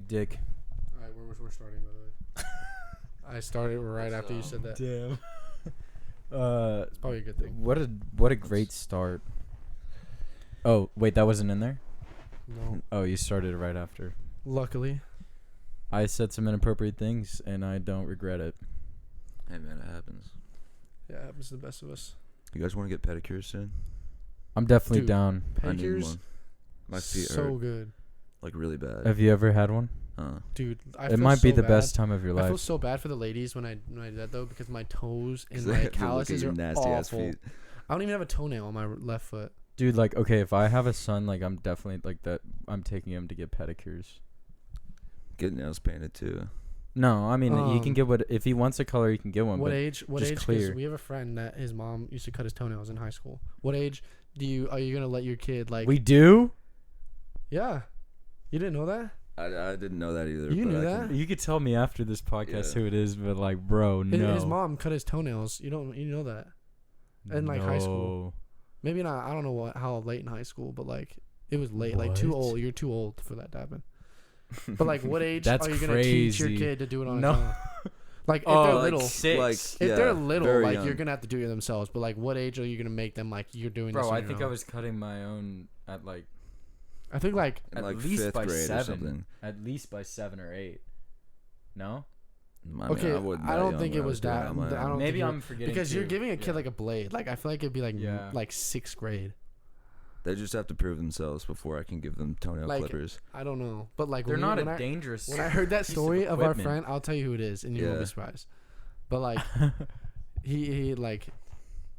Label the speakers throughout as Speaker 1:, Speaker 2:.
Speaker 1: Dick.
Speaker 2: All right, we're starting, by the way. I started right after you said that.
Speaker 1: Damn.
Speaker 2: It's probably a good thing.
Speaker 1: What a great start. Oh, wait, that wasn't in there?
Speaker 2: No.
Speaker 1: Oh, you started right after.
Speaker 2: Luckily.
Speaker 1: I said some inappropriate things, and I don't regret it.
Speaker 3: Hey, man, it happens.
Speaker 2: Yeah, it happens to the best of us.
Speaker 3: You guys want to get pedicures soon?
Speaker 1: I'm definitely
Speaker 2: Dude,
Speaker 1: down.
Speaker 3: I need
Speaker 2: Pedicures,
Speaker 3: one. My feet
Speaker 2: so
Speaker 3: hurt,
Speaker 2: good.
Speaker 3: like, really bad.
Speaker 1: Have you ever had one?
Speaker 2: Dude, I
Speaker 1: It
Speaker 2: feel
Speaker 1: might be
Speaker 2: so
Speaker 1: the
Speaker 2: bad.
Speaker 1: best time of your
Speaker 2: I feel
Speaker 1: life.
Speaker 2: so bad for the ladies when I do that, though, because my toes and
Speaker 3: 'Cause
Speaker 2: my
Speaker 3: they have to look at
Speaker 2: calluses
Speaker 3: your
Speaker 2: are
Speaker 3: nasty ass
Speaker 2: awful.
Speaker 3: feet.
Speaker 2: I don't even have a toenail on my left foot.
Speaker 1: Dude, like, okay, if I have a son, like, I'm definitely, like, that. I'm taking him to get pedicures.
Speaker 3: Get nails painted, too.
Speaker 1: No, I mean, he can get if he wants a color, he can get one.
Speaker 2: What
Speaker 1: but
Speaker 2: age? What
Speaker 1: just
Speaker 2: age?
Speaker 1: clear.
Speaker 2: Because we have a friend that his mom used to cut his toenails in high school. What age are you gonna let your kid like?
Speaker 1: We do?
Speaker 2: Yeah, you didn't know that?
Speaker 3: I didn't know that either.
Speaker 2: You
Speaker 3: but
Speaker 2: knew
Speaker 3: I
Speaker 2: that?
Speaker 1: You could tell me after this podcast
Speaker 3: Yeah.
Speaker 1: who it is, but, like, bro, no.
Speaker 2: His mom cut his toenails. You know that? In, like, high school.
Speaker 1: No.
Speaker 2: Maybe not. I don't know how late in high school, but like it was late. Like too
Speaker 1: What?
Speaker 2: old. You're too old for that to happen. But like, what age
Speaker 1: That's
Speaker 2: are you gonna teach your
Speaker 1: crazy.
Speaker 2: kid to do it on
Speaker 1: No.
Speaker 2: his own? Like if
Speaker 1: Oh,
Speaker 2: they're
Speaker 1: like
Speaker 2: little,
Speaker 1: 6.
Speaker 3: Like,
Speaker 2: if
Speaker 3: yeah,
Speaker 2: they're little,
Speaker 3: very
Speaker 2: like
Speaker 3: young.
Speaker 2: you're gonna have to do it themselves. But like, what age are you gonna make them like you're doing this?
Speaker 1: Bro,
Speaker 2: on
Speaker 1: I
Speaker 2: your
Speaker 1: think
Speaker 2: own?
Speaker 1: I was cutting my own at, like,
Speaker 2: I think like
Speaker 3: in
Speaker 1: at
Speaker 3: like
Speaker 1: least
Speaker 3: 5th
Speaker 1: by
Speaker 3: grade
Speaker 1: 7.
Speaker 3: or something.
Speaker 1: At least by 7 or 8. No?
Speaker 3: I mean,
Speaker 2: okay.
Speaker 3: wasn't
Speaker 2: I
Speaker 3: that
Speaker 2: don't
Speaker 3: young
Speaker 2: think
Speaker 3: when
Speaker 2: it
Speaker 3: I
Speaker 2: was
Speaker 3: doing
Speaker 2: that.
Speaker 3: on my
Speaker 2: I
Speaker 3: own.
Speaker 2: don't
Speaker 1: Maybe
Speaker 2: think
Speaker 1: I'm forgetting
Speaker 2: because you're
Speaker 1: too.
Speaker 2: giving a kid
Speaker 1: Yeah.
Speaker 2: like a blade. Like I feel like it'd be like
Speaker 1: Yeah.
Speaker 2: like 6th grade.
Speaker 3: They just have to prove themselves before I can give them toenail
Speaker 2: Like,
Speaker 3: clippers.
Speaker 2: I don't know, but like
Speaker 1: They're
Speaker 2: when
Speaker 1: not
Speaker 2: when
Speaker 1: a
Speaker 2: I-
Speaker 1: dangerous
Speaker 2: When I heard that
Speaker 1: piece
Speaker 2: story of our
Speaker 1: equipment.
Speaker 2: friend, I'll tell you who it is, and you won't
Speaker 3: Yeah.
Speaker 2: be surprised. But like he like,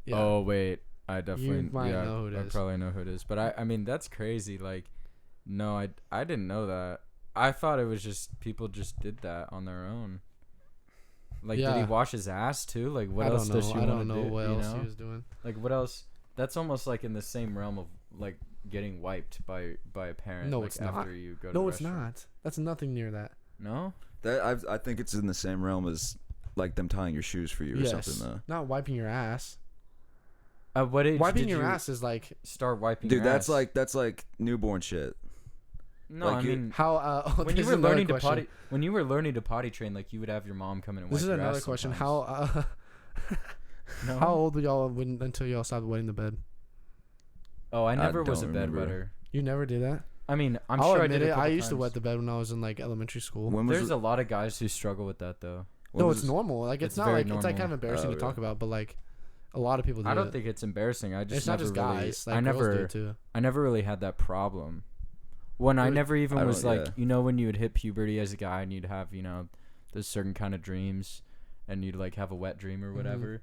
Speaker 2: yeah.
Speaker 1: Oh, wait. I definitely
Speaker 2: might know who it
Speaker 1: I
Speaker 2: is.
Speaker 1: probably know who it is. But I mean, that's crazy. Like, no, I didn't know that. I thought it was just people just did that on their own. Like, did he
Speaker 2: Yeah.
Speaker 1: wash his ass too? Like, what
Speaker 2: I
Speaker 1: else
Speaker 2: don't know.
Speaker 1: does she
Speaker 2: I
Speaker 1: want
Speaker 2: don't
Speaker 1: to
Speaker 2: know
Speaker 1: do?
Speaker 2: what
Speaker 1: you
Speaker 2: else
Speaker 1: know?
Speaker 2: he was doing.
Speaker 1: Like, what else? That's almost like in the same realm of like getting wiped by a parent.
Speaker 2: No,
Speaker 1: like,
Speaker 2: it's not.
Speaker 1: after you go to
Speaker 2: No,
Speaker 1: the
Speaker 2: it's
Speaker 1: restaurant.
Speaker 2: not. That's nothing near that.
Speaker 1: No.
Speaker 3: That I think it's in the same realm as like them tying your shoes for you or something though.
Speaker 2: Not wiping your ass.
Speaker 1: At what age
Speaker 2: Wiping
Speaker 1: did
Speaker 2: your
Speaker 1: you
Speaker 2: ass is like
Speaker 1: start wiping
Speaker 3: Dude,
Speaker 1: your
Speaker 3: that's
Speaker 1: ass?
Speaker 3: like newborn shit.
Speaker 1: No,
Speaker 3: like
Speaker 1: I
Speaker 3: you-
Speaker 1: mean,
Speaker 2: how.
Speaker 1: when
Speaker 2: this
Speaker 1: you
Speaker 2: is
Speaker 1: were
Speaker 2: another
Speaker 1: learning to
Speaker 2: question.
Speaker 1: potty, when you were learning to potty train, like you would have your mom come in and wipe
Speaker 2: This is
Speaker 1: your
Speaker 2: another
Speaker 1: ass
Speaker 2: question.
Speaker 1: sometimes.
Speaker 2: How
Speaker 1: No?
Speaker 2: how old were y'all until y'all stopped wetting the bed?
Speaker 1: Oh, I never was a
Speaker 3: don't
Speaker 1: bed
Speaker 3: remember.
Speaker 1: wetter.
Speaker 2: You never did that.
Speaker 1: I mean, I'm
Speaker 2: I'll
Speaker 1: sure I
Speaker 2: admit
Speaker 1: did.
Speaker 2: it. I used to wet the bed when I was in like elementary school.
Speaker 3: When was
Speaker 1: There's a lot of guys who struggle with that though.
Speaker 2: No, it's normal. Like it's
Speaker 1: It's
Speaker 2: not
Speaker 1: very
Speaker 2: like it's like kind of
Speaker 1: normal.
Speaker 2: embarrassing
Speaker 3: Oh,
Speaker 2: to talk
Speaker 3: really?
Speaker 2: about, but like a lot of people do
Speaker 1: I don't
Speaker 2: it.
Speaker 1: think it's embarrassing. I just
Speaker 2: It's not
Speaker 1: never
Speaker 2: just
Speaker 1: really,
Speaker 2: guys. Like
Speaker 1: I
Speaker 2: girls do
Speaker 1: never
Speaker 2: it too.
Speaker 1: I never really had that problem. When I
Speaker 2: Really?
Speaker 1: never even
Speaker 3: I
Speaker 1: was
Speaker 3: don't-
Speaker 1: like,
Speaker 3: yeah.
Speaker 1: you know, when you would hit puberty as a guy and you'd have, those certain kind of dreams, and you'd like have a wet dream or whatever.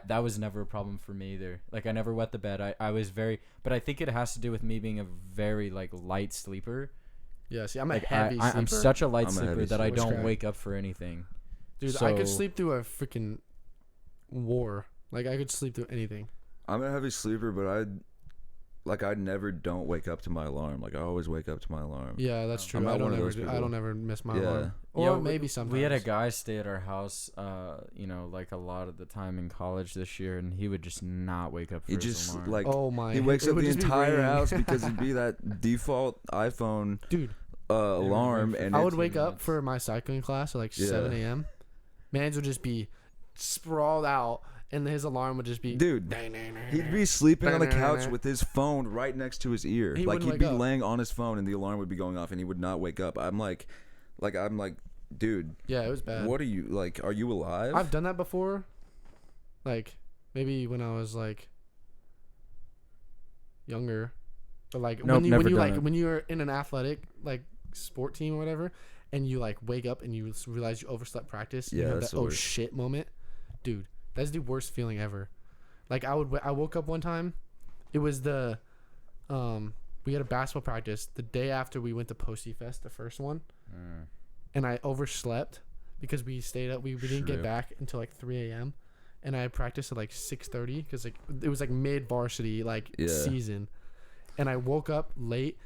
Speaker 1: That was never a problem for me either. Like I never wet the bed. I was very, but I think it has to do with me being a very like light sleeper.
Speaker 2: Yeah, see, I'm a
Speaker 1: Like
Speaker 2: heavy sleeper.
Speaker 1: I'm such a light
Speaker 3: I'm a
Speaker 1: sleeper
Speaker 3: heavy
Speaker 1: that I
Speaker 2: sleeper.
Speaker 1: don't
Speaker 2: Witchcraft.
Speaker 1: wake up for anything.
Speaker 2: Dude, I could
Speaker 1: So-
Speaker 2: sleep through a freaking war. Like I could sleep through anything.
Speaker 3: I'm a heavy sleeper, but I never don't wake up to my alarm. Like I always wake up to my alarm.
Speaker 2: Yeah, that's
Speaker 1: I'm
Speaker 2: true.
Speaker 3: not
Speaker 2: I don't
Speaker 3: one of
Speaker 2: ever
Speaker 3: those
Speaker 2: do. I
Speaker 3: people.
Speaker 2: don't ever miss my
Speaker 3: Yeah.
Speaker 2: alarm. Or
Speaker 1: Yeah,
Speaker 2: maybe sometimes.
Speaker 1: We had a guy stay at our house, like a lot of the time in college this year, and he would just not wake up for
Speaker 3: He
Speaker 1: his
Speaker 3: just
Speaker 1: alarm.
Speaker 3: like
Speaker 2: Oh my!
Speaker 3: he wakes
Speaker 2: it
Speaker 3: up
Speaker 2: would
Speaker 3: the
Speaker 2: just be
Speaker 3: entire
Speaker 2: ringing.
Speaker 3: house because it'd be that default iPhone
Speaker 2: Dude,
Speaker 3: alarm, and
Speaker 2: I
Speaker 3: it-
Speaker 2: would wake
Speaker 1: 15
Speaker 2: up
Speaker 1: minutes.
Speaker 2: for my cycling class at like
Speaker 3: Yeah.
Speaker 2: 7 a.m. Mans would just be sprawled out, and his alarm would just be.
Speaker 3: dude,
Speaker 2: Dang, dang, dang,
Speaker 3: he'd
Speaker 2: dang.
Speaker 3: be sleeping on the couch
Speaker 2: Dang.
Speaker 3: with his phone right next to his ear.
Speaker 2: He
Speaker 3: Like
Speaker 2: wouldn't
Speaker 3: he'd be
Speaker 2: wake up.
Speaker 3: laying on his phone, and the alarm would be going off, and he would not wake up. I'm like, dude,
Speaker 2: Yeah, it was bad.
Speaker 3: what are you like? Are you alive?
Speaker 2: I've done that before. Like maybe when I was like younger, but like
Speaker 1: Nope,
Speaker 2: when
Speaker 1: never
Speaker 2: you
Speaker 1: done
Speaker 2: like
Speaker 1: it.
Speaker 2: when you're in an athletic like sport team or whatever, and you like wake up and you realize you overslept practice.
Speaker 3: Yeah,
Speaker 2: you have
Speaker 3: that's
Speaker 2: that
Speaker 3: the
Speaker 2: oh
Speaker 3: worst.
Speaker 2: shit moment, dude. That's the worst feeling ever. Like I woke up one time. It was we had a basketball practice the day after we went to Posty Fest, the first one, and I overslept because we stayed up. We didn't get
Speaker 1: True.
Speaker 2: back until like 3 a.m. and I practiced at like 6:30 because like it was like mid varsity
Speaker 3: Yeah.
Speaker 2: season, and I woke up late,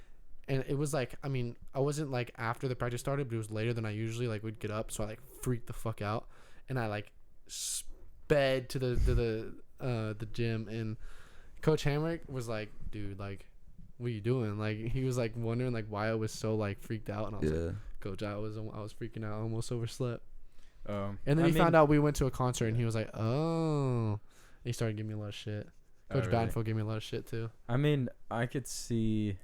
Speaker 2: and it was like I wasn't like after the practice started, but it was later than I usually like would get up, so I like freaked the fuck out, and I like sped to the gym, and Coach Hamrick was like, dude, like, what are you doing? Like he was like wondering like why I was so like freaked out, and I was like,
Speaker 3: yeah.
Speaker 2: coach. I was freaking out. I almost overslept.
Speaker 1: And
Speaker 2: And then he found out we went to a concert, and he was like, "Oh." He started giving me a lot of shit. Coach
Speaker 1: really?
Speaker 2: Banfield gave me a lot of shit too.
Speaker 1: I mean, I could see.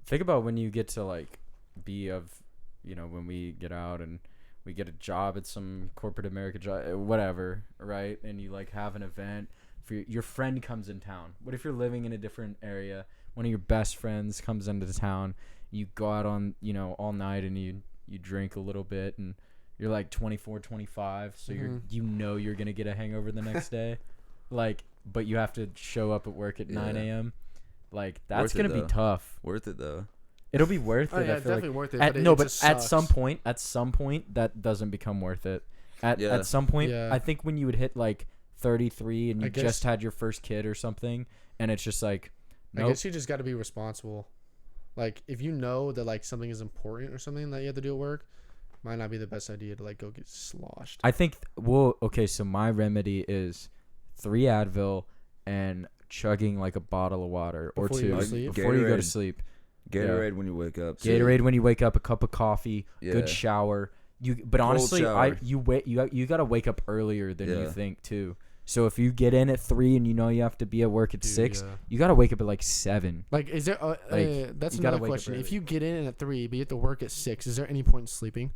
Speaker 1: Think about when you get to like be of, when we get out and we get a job at some corporate America job, whatever, right? And you like have an event for your friend comes in town. What if you're living in a different area? One of your best friends comes into the town. You go out on, all night and you drink a little bit and you're like 24, 25. So you're going to get a hangover the next day. Like, but you have to show up at work at 9 a.m. Like, that's going to be tough.
Speaker 3: Worth it, though.
Speaker 1: It'll be worth it.
Speaker 2: Oh, yeah,
Speaker 1: I feel
Speaker 2: definitely worth it.
Speaker 1: but at some point, that doesn't become worth it. At some point, I think when you would hit like 33 and you just had your first kid or something, and it's just like, nope.
Speaker 2: I guess you just got to be responsible. Like, if you know that like something is important or something that you have to do at work, might not be the best idea to like go get sloshed.
Speaker 1: I think. Okay. So my remedy is 3 Advil and chugging like a bottle of water or 2 before you go to sleep.
Speaker 3: Gatorade when you wake up.
Speaker 1: Gatorade when you wake up. A cup of coffee. Good shower. But honestly, you gotta wake up earlier than you think too. So if you get in at 3 and you have to be at work at 6, you gotta wake up at like 7.
Speaker 2: Like, is there? That's another question. If you get in at 3 but you have to work at 6, is there any point in sleeping?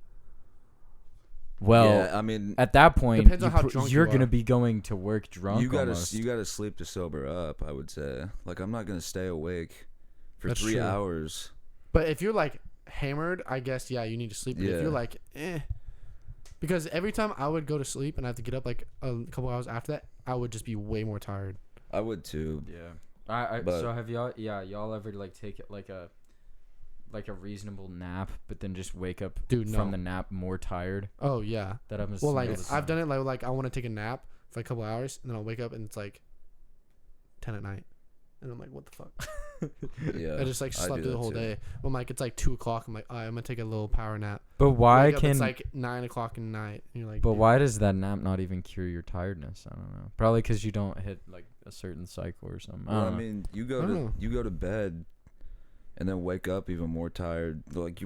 Speaker 1: Well,
Speaker 3: I mean,
Speaker 1: at that point,
Speaker 2: depends on how drunk
Speaker 1: you're
Speaker 2: you
Speaker 1: gonna
Speaker 2: are.
Speaker 1: be going to work drunk.
Speaker 3: You gotta sleep to sober up. I would say. Like, I'm not gonna stay awake for
Speaker 2: That's
Speaker 3: 3
Speaker 2: true.
Speaker 3: hours.
Speaker 2: But if you're like hammered, I guess you need to sleep. But if you're like, because every time I would go to sleep and I have to get up like a couple hours after that, I would just be way more tired.
Speaker 3: I would too.
Speaker 1: Yeah. So have y'all ever like take it like a reasonable nap, but then just wake up from the nap more tired?
Speaker 2: Oh yeah.
Speaker 1: That happens.
Speaker 2: Well, like I've done it like I want to take a nap for like a couple hours and then I'll wake up and it's like 10 at night, and I'm like, what the fuck? I just like slept through the whole day. I'm like, it's like 2 o'clock. I'm like, all right, I'm gonna take a little power nap.
Speaker 1: But why
Speaker 2: it's like 9 o'clock at night? And you're like,
Speaker 1: but why does that nap not even cure your tiredness? I don't know. Probably because you don't hit like a certain cycle or something.
Speaker 3: Well, I mean, you go to bed and then wake up even more tired. Like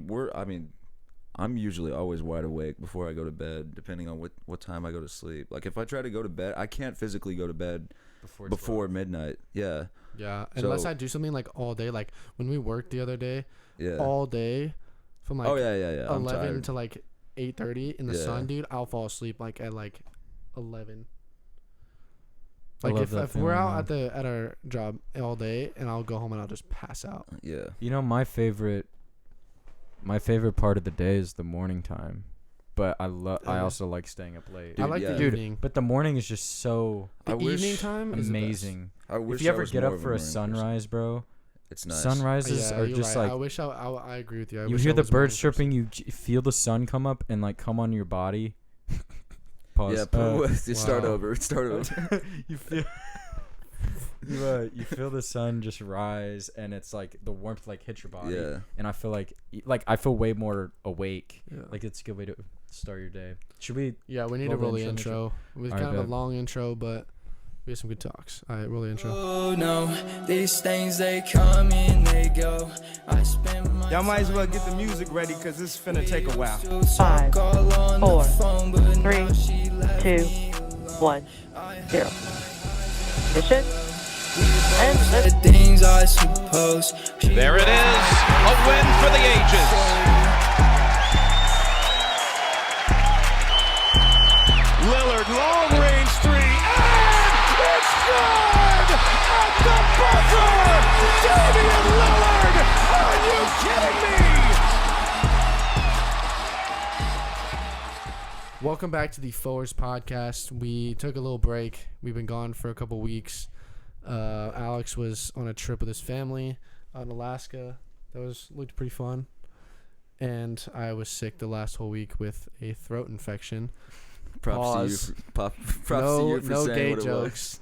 Speaker 3: I'm usually always wide awake before I go to bed, depending on what time I go to sleep. Like if I try to go to bed, I can't physically go to bed before midnight. Yeah.
Speaker 2: Yeah, unless I do something like all day. Like when we worked the other day, all day from like 11 to like 8:30 in the sun, dude. I'll fall asleep like at like 11. Like if we're out at our job all day, and I'll go home and I'll just pass out.
Speaker 3: Yeah.
Speaker 1: My favorite part of the day is the morning time, but I also like staying up late.
Speaker 2: I like the evening,
Speaker 1: but the morning is just so
Speaker 2: evening time is
Speaker 1: amazing.
Speaker 3: I wish
Speaker 1: if you ever get up for a sunrise, bro,
Speaker 3: it's nice.
Speaker 1: Sunrises are just like.
Speaker 2: I wish I agree with you.
Speaker 1: You hear the birds chirping, you feel the sun come up and like come on your body. Pause.
Speaker 3: Yeah, start over.
Speaker 1: You feel. You feel the sun just rise, and it's like the warmth like hits your body.
Speaker 3: Yeah.
Speaker 1: And I feel like I feel way more awake. Yeah. Like it's a good way to start your day. Should we?
Speaker 2: Yeah, we need to roll the intro. It was kind of a long intro, but we had some good talks. All right, roll the intro.
Speaker 4: Oh no, these things they come and they go. I spend my
Speaker 5: Y'all might as well get the music ready because it's finna take a while.
Speaker 6: 5, 4, 3, 2, 1, 0. Mission. And
Speaker 4: the things I suppose.
Speaker 7: There it is, a win for the ages. Lillard, long range 3, and it's good! At the buzzer! Damian Lillard! Are you kidding me?
Speaker 2: Welcome back to the Foers podcast. We took a little break. We've been gone for a couple weeks. Alex was on a trip with his family out in Alaska. That looked pretty fun. And I was sick the last whole week with a throat infection.
Speaker 3: Props to you for saying
Speaker 2: gay
Speaker 3: what it
Speaker 2: jokes.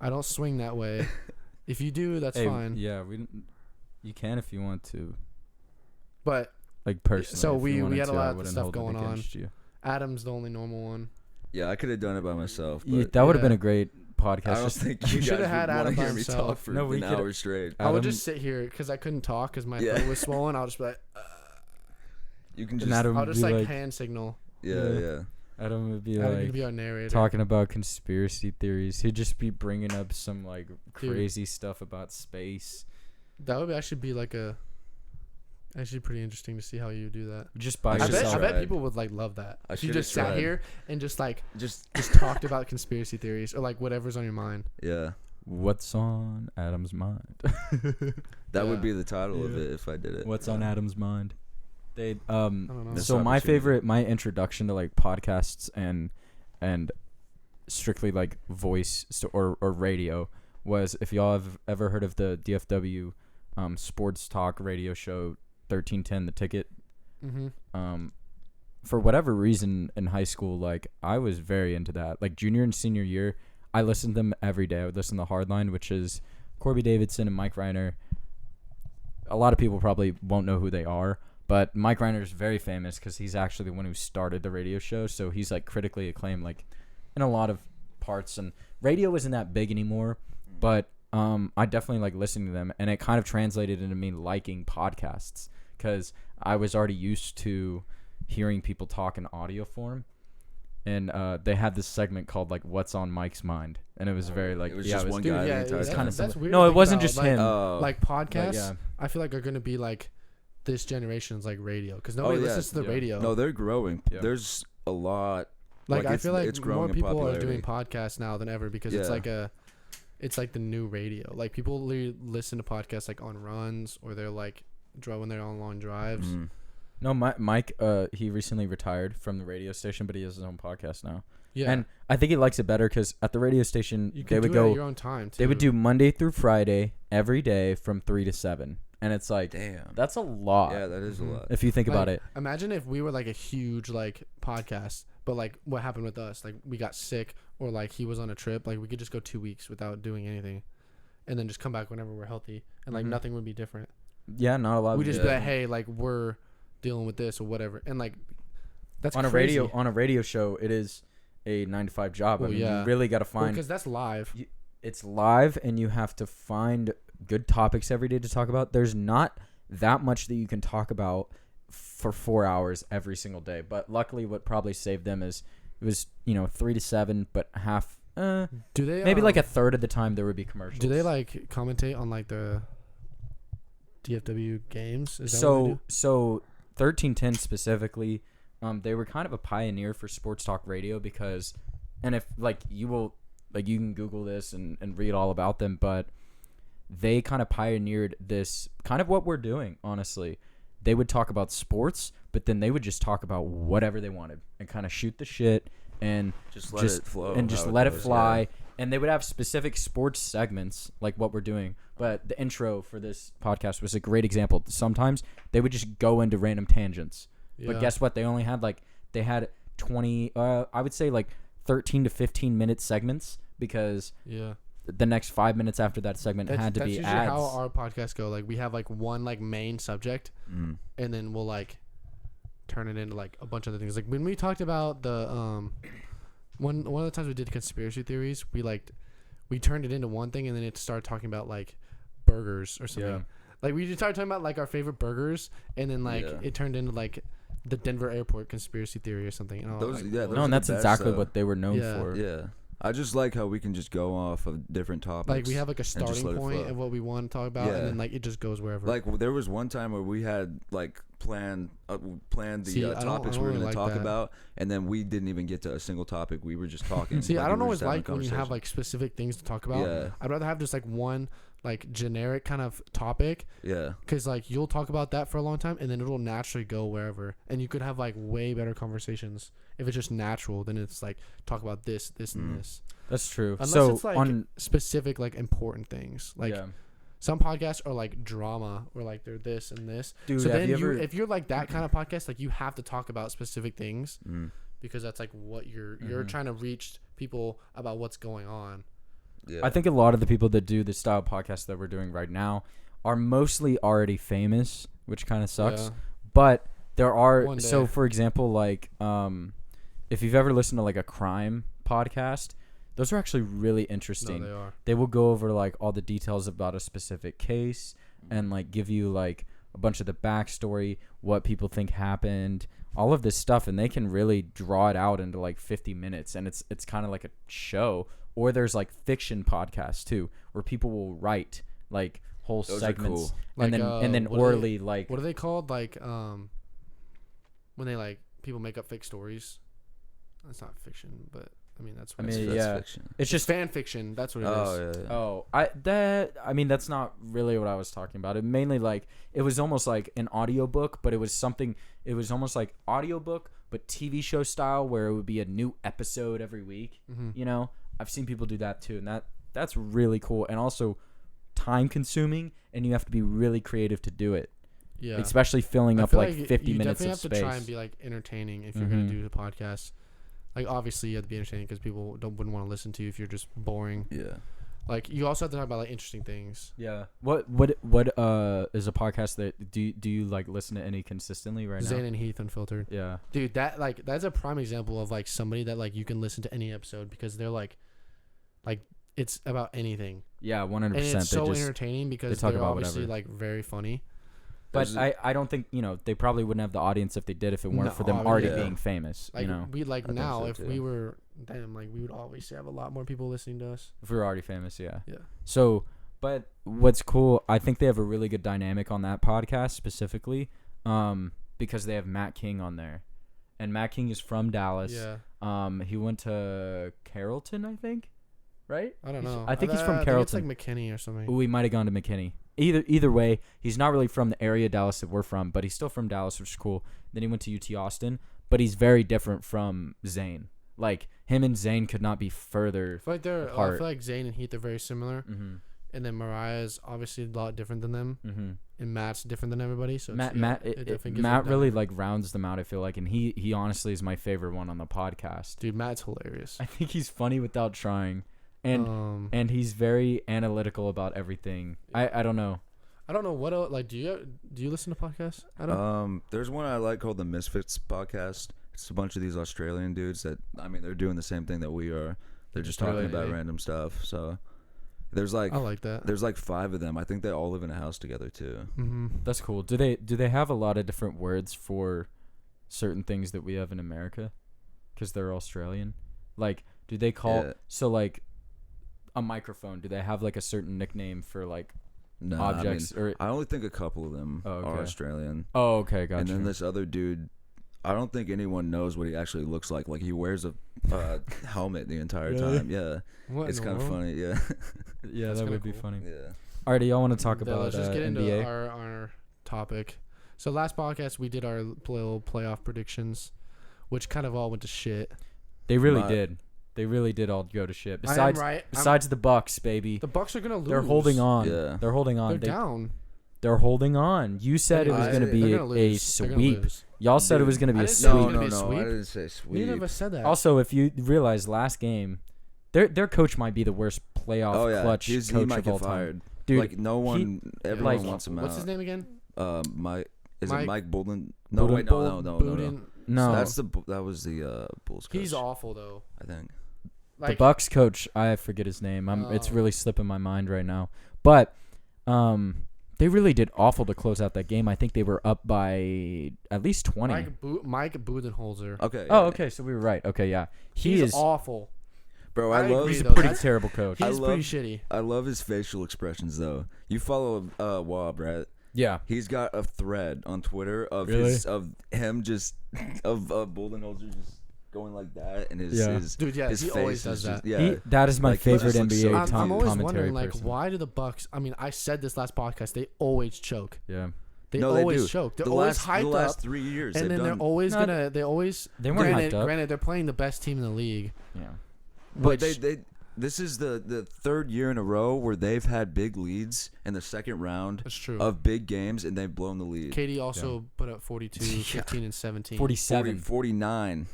Speaker 2: I don't swing that way. If you do, that's fine.
Speaker 1: Yeah, you can if you want to.
Speaker 2: But
Speaker 1: like personally,
Speaker 2: so we had a lot of stuff going on. Adam's the only normal one.
Speaker 3: Yeah, I could have done it by myself. But
Speaker 1: that would have been a great podcast.
Speaker 3: I don't think you
Speaker 2: should have
Speaker 3: guys
Speaker 2: had
Speaker 3: would
Speaker 2: Adam
Speaker 3: want to
Speaker 2: by
Speaker 3: hear me
Speaker 2: himself.
Speaker 3: talk for an hour straight.
Speaker 2: I would just sit here because I couldn't talk because my throat was swollen. I'll just be like,
Speaker 3: You can
Speaker 1: And
Speaker 3: just
Speaker 1: Adam
Speaker 2: I'll
Speaker 1: would
Speaker 2: just
Speaker 1: be
Speaker 2: like hand signal.
Speaker 3: yeah.
Speaker 1: Adam would be
Speaker 2: Adam
Speaker 1: like
Speaker 2: can be our narrator.
Speaker 1: talking about conspiracy theories. He'd just be bringing up some like crazy stuff about space.
Speaker 2: That would actually be like actually pretty interesting to see how you do that.
Speaker 1: Just by
Speaker 3: I
Speaker 2: I
Speaker 1: yourself.
Speaker 2: bet people would like love that.
Speaker 3: I
Speaker 2: If you
Speaker 3: should've
Speaker 2: just sat
Speaker 3: tried.
Speaker 2: here and just
Speaker 3: Just
Speaker 2: talked about conspiracy theories or like whatever's on your mind.
Speaker 3: yeah.
Speaker 1: What's on Adam's mind?
Speaker 3: That would
Speaker 2: Yeah.
Speaker 3: be the title of
Speaker 1: Yeah.
Speaker 3: it if I did it.
Speaker 1: What's on Adam's mind? They
Speaker 2: I don't know.
Speaker 3: Missed
Speaker 1: so my
Speaker 3: opportunity.
Speaker 1: my introduction to like podcasts and strictly like voice or radio was, if y'all have ever heard of the DFW sports talk radio show 1310 The Ticket.
Speaker 2: Mm-hmm.
Speaker 1: For whatever reason in high school, like I was very into that. Like junior and senior year, I listened to them every day. I would listen to Hardline, which is Corby Davidson and Mike Reiner. A lot of people probably won't know who they are, but Mike Reiner is very famous because he's actually the one who started the radio show. So he's like critically acclaimed, like in a lot of parts. And radio isn't that big anymore, but I definitely like listening to them, and it kind of translated into me liking podcasts because I was already used to hearing people talk in audio form. And they had this segment called like "What's on Mike's Mind," and it was very like
Speaker 3: It was
Speaker 1: yeah,
Speaker 3: just
Speaker 1: it was
Speaker 3: one
Speaker 2: Dude,
Speaker 3: guy
Speaker 2: yeah,
Speaker 3: the entire
Speaker 1: it's
Speaker 3: time.
Speaker 1: kind of
Speaker 2: that's weird.
Speaker 1: no,
Speaker 2: to
Speaker 1: it
Speaker 2: think
Speaker 1: wasn't
Speaker 2: about,
Speaker 1: just
Speaker 2: like,
Speaker 1: him.
Speaker 2: Like
Speaker 1: But
Speaker 2: podcasts,
Speaker 1: yeah,
Speaker 2: I feel like are gonna be like this generation's like radio because nobody
Speaker 3: yeah,
Speaker 2: listens to the
Speaker 1: yeah.
Speaker 2: radio.
Speaker 3: No, they're growing.
Speaker 1: Yeah.
Speaker 3: There's a lot.
Speaker 2: Like I
Speaker 3: it's-
Speaker 2: feel like
Speaker 3: it's growing
Speaker 2: more
Speaker 3: in
Speaker 2: people are doing
Speaker 3: popularity.
Speaker 2: podcasts now than ever because it's like the new radio. Like people listen to podcasts like on runs or they're like when they're on long drives.
Speaker 3: Mhm.
Speaker 1: no, Mike, he recently retired from the radio station, but he has his own podcast now.
Speaker 2: Yeah,
Speaker 1: And I think he likes it better because at the radio station
Speaker 2: you
Speaker 1: they
Speaker 2: can
Speaker 1: would
Speaker 2: do it at
Speaker 1: go,
Speaker 2: your own time. Too.
Speaker 1: they would do Monday through Friday every day from 3 to 7, and it's like
Speaker 3: Damn.
Speaker 1: that's a lot.
Speaker 3: Yeah, that is
Speaker 2: Mhm.
Speaker 3: a lot.
Speaker 1: If you think about
Speaker 2: Like,
Speaker 1: it.
Speaker 2: Imagine if we were like a huge like podcast, but like what happened with us, like we got sick or like he was on a trip, like we could just go 2 weeks without doing anything, and then just come back whenever we're healthy, and like
Speaker 1: Mhm.
Speaker 2: nothing would be different.
Speaker 1: Yeah, not a lot.
Speaker 2: We
Speaker 1: of
Speaker 2: just
Speaker 1: it.
Speaker 2: be like, hey, like we're dealing with this or whatever, and like that's
Speaker 1: on a
Speaker 2: crazy.
Speaker 1: radio show, it is a 9 to 5 job.
Speaker 2: Well,
Speaker 1: I mean,
Speaker 2: yeah.
Speaker 1: you really got to find
Speaker 2: because that's live.
Speaker 1: it's live, and you have to find good topics every day to talk about. There's not that much that you can talk about for 4 hours every single day, but luckily what probably saved them is it was 3 to 7, but half
Speaker 2: Do they
Speaker 1: maybe like a third of the time there would be commercials.
Speaker 2: Do they like commentate on like the DFW games? Is that what they do?
Speaker 1: so 1310 specifically, they were kind of a pioneer for sports talk radio because, and if like you can Google this and read all about them, but they kind of pioneered this kind of what we're doing. Honestly, they would talk about sports, but then they would just talk about whatever they wanted and kind of shoot the shit and
Speaker 3: Just let it flow.
Speaker 1: and just
Speaker 3: how
Speaker 1: let it
Speaker 3: goes,
Speaker 1: fly.
Speaker 3: yeah.
Speaker 1: And they would have specific sports segments like what we're doing. But the intro for this podcast was a great example. Sometimes they would just go into random tangents. But
Speaker 2: Yeah.
Speaker 1: guess what? They only had they had 20, I would say like 13 to 15 minute segments because
Speaker 2: Yeah.
Speaker 1: the next 5 minutes after that segment had to
Speaker 2: that's
Speaker 1: be
Speaker 2: usually
Speaker 1: ads.
Speaker 2: how our podcasts go. Like we have like one like main subject,
Speaker 3: Mm.
Speaker 2: and then we'll like turn it into like a bunch of other things. Like when we talked about the one of the times we did conspiracy theories, we turned it into one thing, and then it started talking about like burgers or something.
Speaker 1: Yeah.
Speaker 2: Like we just started talking about like our favorite burgers, and then like
Speaker 3: Yeah.
Speaker 2: it turned into like the Denver airport conspiracy theory or something. And I was
Speaker 3: Those-
Speaker 2: like,
Speaker 3: yeah,
Speaker 2: what?
Speaker 3: those
Speaker 1: No,
Speaker 3: are
Speaker 1: and
Speaker 3: the
Speaker 1: that's
Speaker 3: best,
Speaker 1: exactly
Speaker 3: though.
Speaker 1: what they were known
Speaker 2: Yeah.
Speaker 1: for.
Speaker 3: Yeah. I just like how we can just go off of different topics.
Speaker 2: Like we have like a
Speaker 3: just
Speaker 2: starting
Speaker 3: let it
Speaker 2: point
Speaker 3: flow.
Speaker 2: of what we want to talk about,
Speaker 3: Yeah.
Speaker 2: and then like it just goes wherever.
Speaker 3: Like there was one time where we had like planned the
Speaker 2: See, I don't-
Speaker 3: topics
Speaker 2: I
Speaker 3: we were
Speaker 2: don't
Speaker 3: going to
Speaker 2: like
Speaker 3: talk
Speaker 2: that.
Speaker 3: about, and then we didn't even get to a single topic. We were just talking.
Speaker 2: See,
Speaker 3: like
Speaker 2: I don't
Speaker 3: we were
Speaker 2: always
Speaker 3: just having
Speaker 2: like when you have
Speaker 3: conversation.
Speaker 2: like specific things to talk about.
Speaker 3: Yeah.
Speaker 2: I'd rather have just like one like generic kind of topic,
Speaker 3: Yeah.
Speaker 2: because like you'll talk about that for a long time and then it'll naturally go wherever, and you could have like way better conversations if it's just natural than it's like talk about this and this,
Speaker 1: That's true.
Speaker 2: unless
Speaker 1: so
Speaker 2: it's like
Speaker 1: on
Speaker 2: specific like important things. Like
Speaker 1: yeah.
Speaker 2: some podcasts are like drama or like they're this and this.
Speaker 1: Dude,
Speaker 2: So
Speaker 1: have
Speaker 2: then
Speaker 1: you ever-
Speaker 2: if you're like that kind of podcast, like you have to talk about specific things
Speaker 3: Mm.
Speaker 2: because that's like what you're
Speaker 1: Mhm.
Speaker 2: trying to reach people about what's going on.
Speaker 3: Yeah.
Speaker 1: I think a lot of the people that do the style podcast that we're doing right now are mostly already famous, which kind of sucks.
Speaker 2: Yeah.
Speaker 1: But there are
Speaker 2: One
Speaker 1: so
Speaker 2: day.
Speaker 1: for example, like if you've ever listened to like a crime podcast, those are actually really interesting.
Speaker 2: No, they are.
Speaker 1: They will go over like all the details about a specific case and like give you like a bunch of the backstory, what people think happened, all of this stuff, and they can really draw it out into like 50 minutes, and it's kind of like a show. Or there's like fiction podcasts too, where people will write like whole
Speaker 3: Those
Speaker 1: segments,
Speaker 3: are cool.
Speaker 1: and then orally like
Speaker 2: what are they called? Like when they like people make up fake stories. That's not fiction, but I mean that's. What
Speaker 1: yeah,
Speaker 3: fiction.
Speaker 1: it's just
Speaker 2: fan fiction. That's what it is.
Speaker 3: Oh yeah.
Speaker 1: I mean that's not really what I was talking about. It mainly like it was almost like an audiobook, but it was almost like audiobook but TV show style, where it would be a new episode every week.
Speaker 2: Mm-hmm.
Speaker 1: You know, I've seen people do that too, and that's really cool, and also time consuming, and you have to be really creative to do it.
Speaker 2: Yeah,
Speaker 1: especially filling up like 50 minutes of space.
Speaker 2: You definitely have to try and be like entertaining if you're gonna do the podcast. Like obviously you have to be entertaining because people wouldn't want to listen to you if you're just boring.
Speaker 3: Yeah.
Speaker 2: Like you also have to talk about like interesting things.
Speaker 1: Yeah. What is a podcast that do you like listen to any consistently right now?
Speaker 2: Zane and Heath Unfiltered.
Speaker 1: Yeah.
Speaker 2: Dude, that's a prime example of like somebody that like you can listen to any episode because they're like it's about anything.
Speaker 1: Yeah, 100%.
Speaker 2: And it's so entertaining because they're obviously like very funny.
Speaker 1: But I don't think, they probably wouldn't have the audience if they did if it weren't for them already being famous.
Speaker 2: Like we like now
Speaker 3: so
Speaker 2: if we were we would obviously have a lot more people listening to us.
Speaker 1: If we were already famous, yeah.
Speaker 2: Yeah.
Speaker 1: So, but what's cool, I think they have a really good dynamic on that podcast specifically, because they have Matt King on there. And Matt King is from Dallas.
Speaker 2: Yeah.
Speaker 1: He went to Carrollton, I think. Right?
Speaker 2: I don't know.
Speaker 1: I think he's from Carrollton.
Speaker 2: It's like McKinney or something.
Speaker 1: Ooh, he might have gone to McKinney. Either way, he's not really from the area Dallas that we're from, but he's still from Dallas, which is cool. Then he went to UT Austin, but he's very different from Zane. Like him and Zane could not be further apart.
Speaker 2: I feel like Zane and Heath are very similar,
Speaker 1: mm-hmm.
Speaker 2: and then Mariah's obviously a lot different than them,
Speaker 1: mm-hmm.
Speaker 2: and Matt's different than everybody. So
Speaker 1: Matt really like rounds them out. I feel like, and he honestly is my favorite one on the podcast.
Speaker 2: Dude, Matt's hilarious.
Speaker 1: I think he's funny without trying. And he's very analytical about everything. I don't know.
Speaker 2: I don't know what else, like do you listen to podcasts? I don't.
Speaker 3: There's one I like called the Misfits podcast. It's a bunch of these Australian dudes that they're doing the same thing that we are. They're just talking about random stuff. So there's like
Speaker 2: I like that.
Speaker 3: There's like 5 of them. I think they all live in a house together too.
Speaker 2: Mm-hmm.
Speaker 1: That's cool. Do they have a lot of different words for certain things that we have in America? Because they're Australian. Like, do they call so like a microphone? Do they have like a certain nickname for like objects?
Speaker 3: I only think a couple of them are Australian.
Speaker 1: Oh, okay, gotcha.
Speaker 3: And then this other dude, I don't think anyone knows what he actually looks like. Like he wears a helmet the entire time. Yeah, it's kind of funny. Yeah,
Speaker 1: yeah, that would be funny.
Speaker 3: Yeah.
Speaker 1: All right, do y'all want to talk about
Speaker 2: let's just get
Speaker 1: NBA?
Speaker 2: into our topic. So last podcast we did our little playoff predictions, which kind of all went to shit.
Speaker 1: They really did. They really did all go to shit. Besides the Bucks, baby.
Speaker 2: The Bucks are gonna lose.
Speaker 1: They're holding on.
Speaker 3: Yeah.
Speaker 1: They're holding on.
Speaker 2: They're down.
Speaker 1: They're holding on. You said it was going to be a sweep. Y'all said it was going to be a sweep.
Speaker 3: No, I didn't say sweep.
Speaker 2: We never said that.
Speaker 1: Also, if you realize last game, their coach might be the worst playoff clutch coach
Speaker 3: he might
Speaker 1: of all
Speaker 3: get fired.
Speaker 1: time. Dude,
Speaker 3: like no one, everyone wants him out.
Speaker 2: What's his name again?
Speaker 3: Mike. Is
Speaker 2: Mike,
Speaker 3: it Mike Bolden? No, wait, no.
Speaker 1: No,
Speaker 3: that was the Bulls coach.
Speaker 2: He's awful though.
Speaker 3: I think.
Speaker 1: Like, the Bucks coach, I forget his name. It's really slipping my mind right now. But they really did awful to close out that game. I think they were up by at least 20.
Speaker 2: Mike Budenholzer.
Speaker 3: Okay.
Speaker 1: Oh, okay. So we were right. Okay, yeah.
Speaker 2: He's awful.
Speaker 3: Bro,
Speaker 1: he's a pretty terrible coach.
Speaker 2: He's pretty shitty.
Speaker 3: I love his facial expressions though. You follow Wob, right?
Speaker 1: Yeah.
Speaker 3: He's got a thread on Twitter of him just of Budenholzer just going like that, and his
Speaker 2: dude,
Speaker 3: his
Speaker 2: he
Speaker 3: face
Speaker 2: always does that.
Speaker 1: That is my favorite NBA
Speaker 2: I'm always
Speaker 1: commentary
Speaker 2: wondering, like,
Speaker 1: person.
Speaker 2: why do the Bucks? I mean, I said this last podcast. They always choke.
Speaker 1: Yeah,
Speaker 2: they always choke. They're always hyped
Speaker 3: the last
Speaker 2: up.
Speaker 3: 3 years,
Speaker 2: and then they're always
Speaker 1: They weren't hyped up.
Speaker 2: Granted, they're playing the best team in the league.
Speaker 1: Yeah,
Speaker 3: but this is the 3rd year in a row where they've had big leads in the second round of big games, and they've blown the lead.
Speaker 2: KD also put up 42, 15, and 17.
Speaker 1: 47.
Speaker 3: 49.